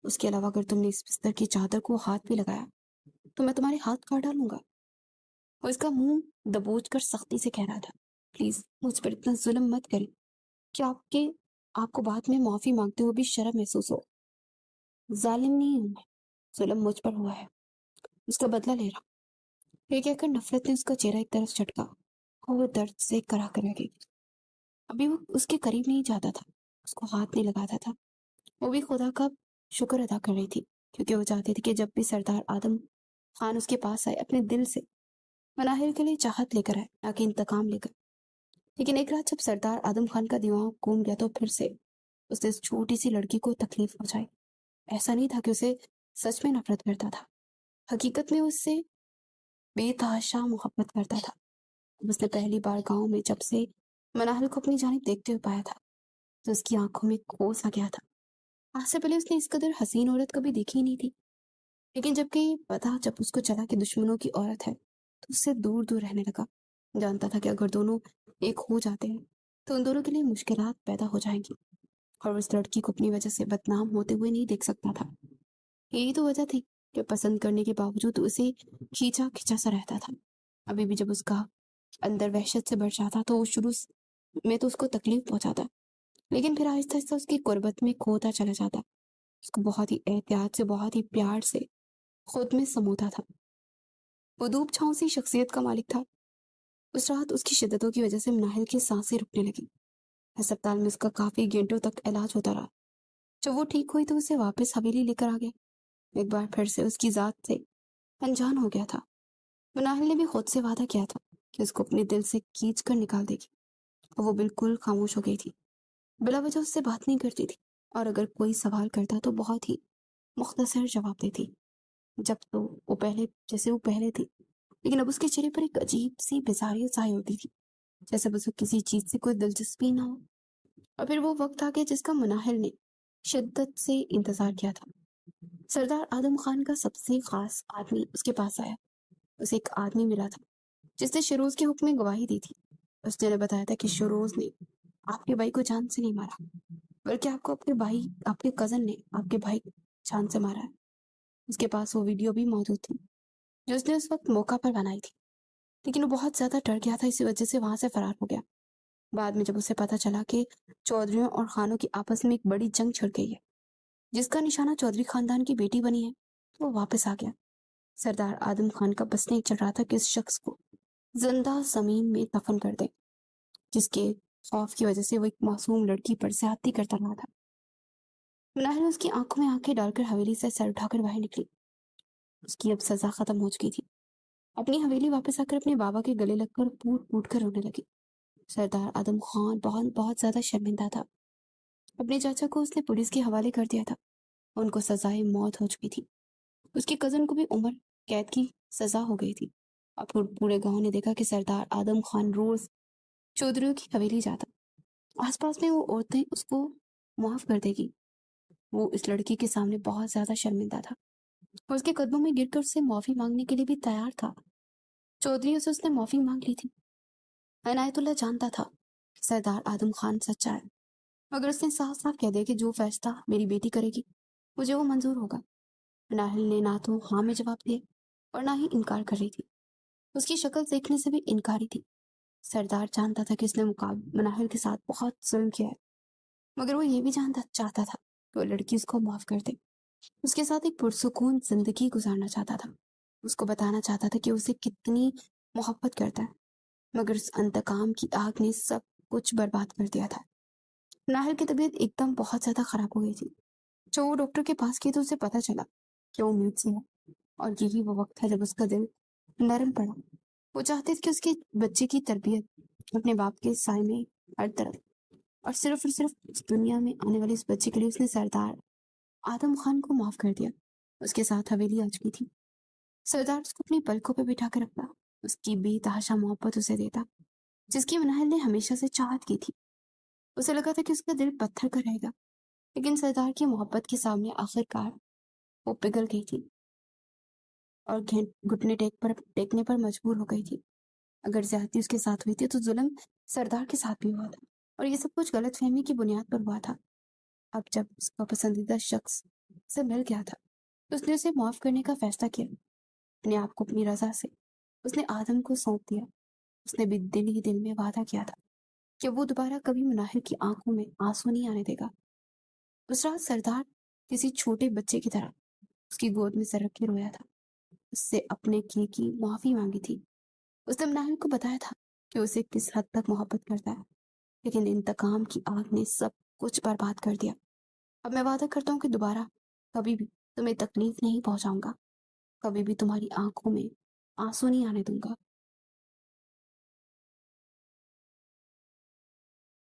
उसके अलावा अगर तुमने इस बिस्तर की चादर को हाथ भी लगाया तो मैं तुम्हारे हाथ काट डालूंगा। वो इसका मुंह दबोच कर सख्ती से कह रहा था, प्लीज मुझ पर इतना जुल्म मत करें कि आपको बाद में माफी मांगते हुए भी शर्म महसूस हो। जालिम नहीं हूं मैं, जुल्म मुझ पर हुआ है, उसका बदला ले रहा। ये कहकर नफरत ने उसका चेहरा एक तरफ झटका और वो दर्द से करा कर रह गई। अभी वो उसके करीब नहीं जाता था, उसको हाथ नहीं लगाता था। वो भी खुदा का शुक्र अदा कर रही थी, क्योंकि वो चाहती थी कि जब भी सरदार आदम खान उसके पास आए अपने दिल से मनाहिर के लिए चाहत लेकर आए, ना कि इंतकाम लेकर। लेकिन एक रात जब सरदार आदम खान का दिमाग घूम गया तो फिर से उसने इस छोटी सी लड़की को तकलीफ पहुंचाई। ऐसा नहीं था कि उसे सच में नफरत करता था, हकीकत में उससे बेतहाशा मोहब्बत करता था। उसने पहली बार गांव में जब से मनाहिल को अपनी जानिब देखते हुए पाया था तो उसकी आंखों में कोस आ गया था। आज से पहले उसने इस कदर हसीन औरत कभी देखी ही नहीं थी। लेकिन जब उसको चला कि दुश्मनों की औरत है तो उससे दूर दूर रहने लगा। जानता था कि अगर दोनों एक हो जाते हैं तो उन दोनों के लिए मुश्किलात पैदा हो जाएंगी, और उस लड़की को अपनी वजह से बदनाम होते हुए नहीं देख सकता था। यही तो वजह थी कि पसंद करने के बावजूद उसे खींचा खींचा सा रहता था। अभी भी जब उसका अंदर वहशत से बढ़ जाता तो वो शुरू में तो उसको तकलीफ पहुंचाता, लेकिन फिर आहिस्ता आहिस्ता उसकी कुर्बत में खोता चला जाता। उसको बहुत ही एहतियात से, बहुत ही प्यार से खुद में समोता था। वो धूप छांव सी शख्सियत का मालिक था। उस रात उसकी शिद्दतों की वजह से नाहिल की सांसें रुकने लगी। अस्पताल में उसका काफी घंटों तक इलाज होता रहा। जब वो ठीक हुई तो उसे वापस हवेली लेकर आ गया। एक बार फिर से उसकी जात से अनजान हो गया था। नाहिल ने भी खुद से वादा किया था कि उसको अपने दिल से खींच कर निकाल देगी, और वो बिल्कुल खामोश हो गई थी। बिला वजह उससे बात नहीं करती थी, और अगर कोई सवाल करता तो बहुत ही मुख्तसर जवाब देती, जब तो वो पहले थी। लेकिन अब उसके चेहरे पर एक अजीब सी बेजारियत ज़ाहिर होती थी, जैसे बस वो किसी चीज से कोई दिलचस्पी ना हो। और फिर वो वक्त आ गया जिसका मुनाहिल ने शिद्दत से इंतजार किया था। सरदार आदम खान का सबसे खास आदमी उसके पास आया। उसे एक आदमी मिला था जिसने शरोज के हुक्म में गवाही दी थी। उसने उन्हें बताया था कि शरोज ने आपके भाई को जान से नहीं मारा, बल्कि आपको आपके कजन ने आपके भाई जान से मारा है। उसके पास वो वीडियो भी मौजूद थी जो उसने उस वक्त मौका पर बनाई थी, लेकिन वो बहुत ज्यादा डर गया था, इसी वजह से वहां से फरार हो गया। बाद में जब उसे पता चला कि चौधरियों और खानों की आपस में एक बड़ी जंग छिड़ गई है जिसका निशाना चौधरी खानदान की बेटी बनी है, तो वो वापस आ गया। सरदार आदम खान का बस नहीं चल रहा था कि इस शख्स को जिंदा जमीन में दफन कर दे, जिसके खौफ की वजह से वो एक मासूम लड़की पर ज्यादती करता रहा था। मुनाहिर उसकी आंखों में आंखें डालकर हवेली से सर उठाकर बाहर निकली। उसकी अब सजा खत्म हो चुकी थी। अपनी हवेली वापस आकर अपने बाबा के गले लगकर फूट फूट कर रोने लगी। सरदार आदम खान बहुत बहुत ज्यादा शर्मिंदा था। अपने चाचा को उसने पुलिस के हवाले कर दिया था। उनको सजाए मौत हो चुकी थी। उसके कजन को भी उम्र कैद की सजा हो गई थी। अब पूरे गांव ने देखा कि सरदार आदम खान रोज चौधरियों की हवेली जाता। आसपास में वो औरतें उसको माफ कर देगी। वो इस लड़की के सामने बहुत ज्यादा शर्मिंदा था और उसके कदमों में गिरकर उससे माफी मांगने के लिए भी तैयार था। चौधरी से उसने माफी मांग ली थी। अनायतुल्लाह जानता था कि सरदार आदम खान सच्चा है, मगर उसने साफ साफ कह दिया कि जो फैसला मेरी बेटी करेगी मुझे वो मंजूर होगा। नाहिल ने ना तो हाँ में जवाब दिया और ना ही इनकार कर रही थी। उसकी शक्ल देखने से भी इनकारी थी। सरदार जानता था कि उसने मुनाहिल के साथ बहुत जुल्म किया है, मगर वो ये भी जानता चाहता था कि वो लड़की उसको माफ कर दे। उसके साथ एक पुरसुकून जिंदगी गुजारना चाहता था। उसको बताना चाहता था कि उसे कितनी मोहब्बत करता है, मगर उस इंतकाम की आग ने सब कुछ बर्बाद कर दिया था। नाहिल की तबीयत एकदम बहुत ज्यादा खराब हो गई थी। जो वो डॉक्टर के पास गई तो उसे पता चला कि वो उम्मीद से है, और यही वो वक्त है जब उसका दिल नरम पड़ा। वो चाहते थे कि उसके बच्चे की तरबियत अपने बाप के साय में हर तरफ, और सिर्फ इस दुनिया में आने वाले इस बच्चे के लिए उसने सरदार आदम खान को माफ कर दिया। उसके साथ हवेली आ चुकी थी। सरदार उसको अपनी पलकों पे बिठा कर रखता, उसकी बेतहाशा मोहब्बत उसे देता जिसकी मुनाहिल ने हमेशा से चाहत की थी। उसे लगा था कि उसका दिल पत्थर का रहेगा, लेकिन सरदार की मोहब्बत के सामने आखिरकार वो पिघल गई थी और घुटने टेकने पर मजबूर हो गई थी। अगर ज्यादती उसके साथ हुई थी तो जुल्म सरदार के साथ भी हुआ था, और ये सब कुछ गलत फहमी की बुनियाद पर हुआ था। अब जब उसका पसंदीदा शख्स से मिल गया था तो उसने उसे माफ करने का फैसला किया। अपने आप को अपनी रजा से उसने आदम को सौंप दिया। उसने भी दिल ही दिल में वादा किया था कि वो दोबारा कभी मुनाहिर की आंखों में आंसू नहीं आने देगा। उस रात सरदार किसी छोटे बच्चे की तरह उसकी गोद में सर रख के रोया था। उससे अपने किए की माफी मांगी थी। उसने मुनाहिर को बताया था कि उसे किस हद तक मोहब्बत करता है, लेकिन इंतकाम की आग ने सब कुछ बर्बाद कर दिया। अब मैं वादा करता हूँ कि दोबारा कभी भी तुम्हें तकलीफ नहीं पहुंचाऊंगा, कभी भी तुम्हारी आंखों में आंसू नहीं आने दूंगा।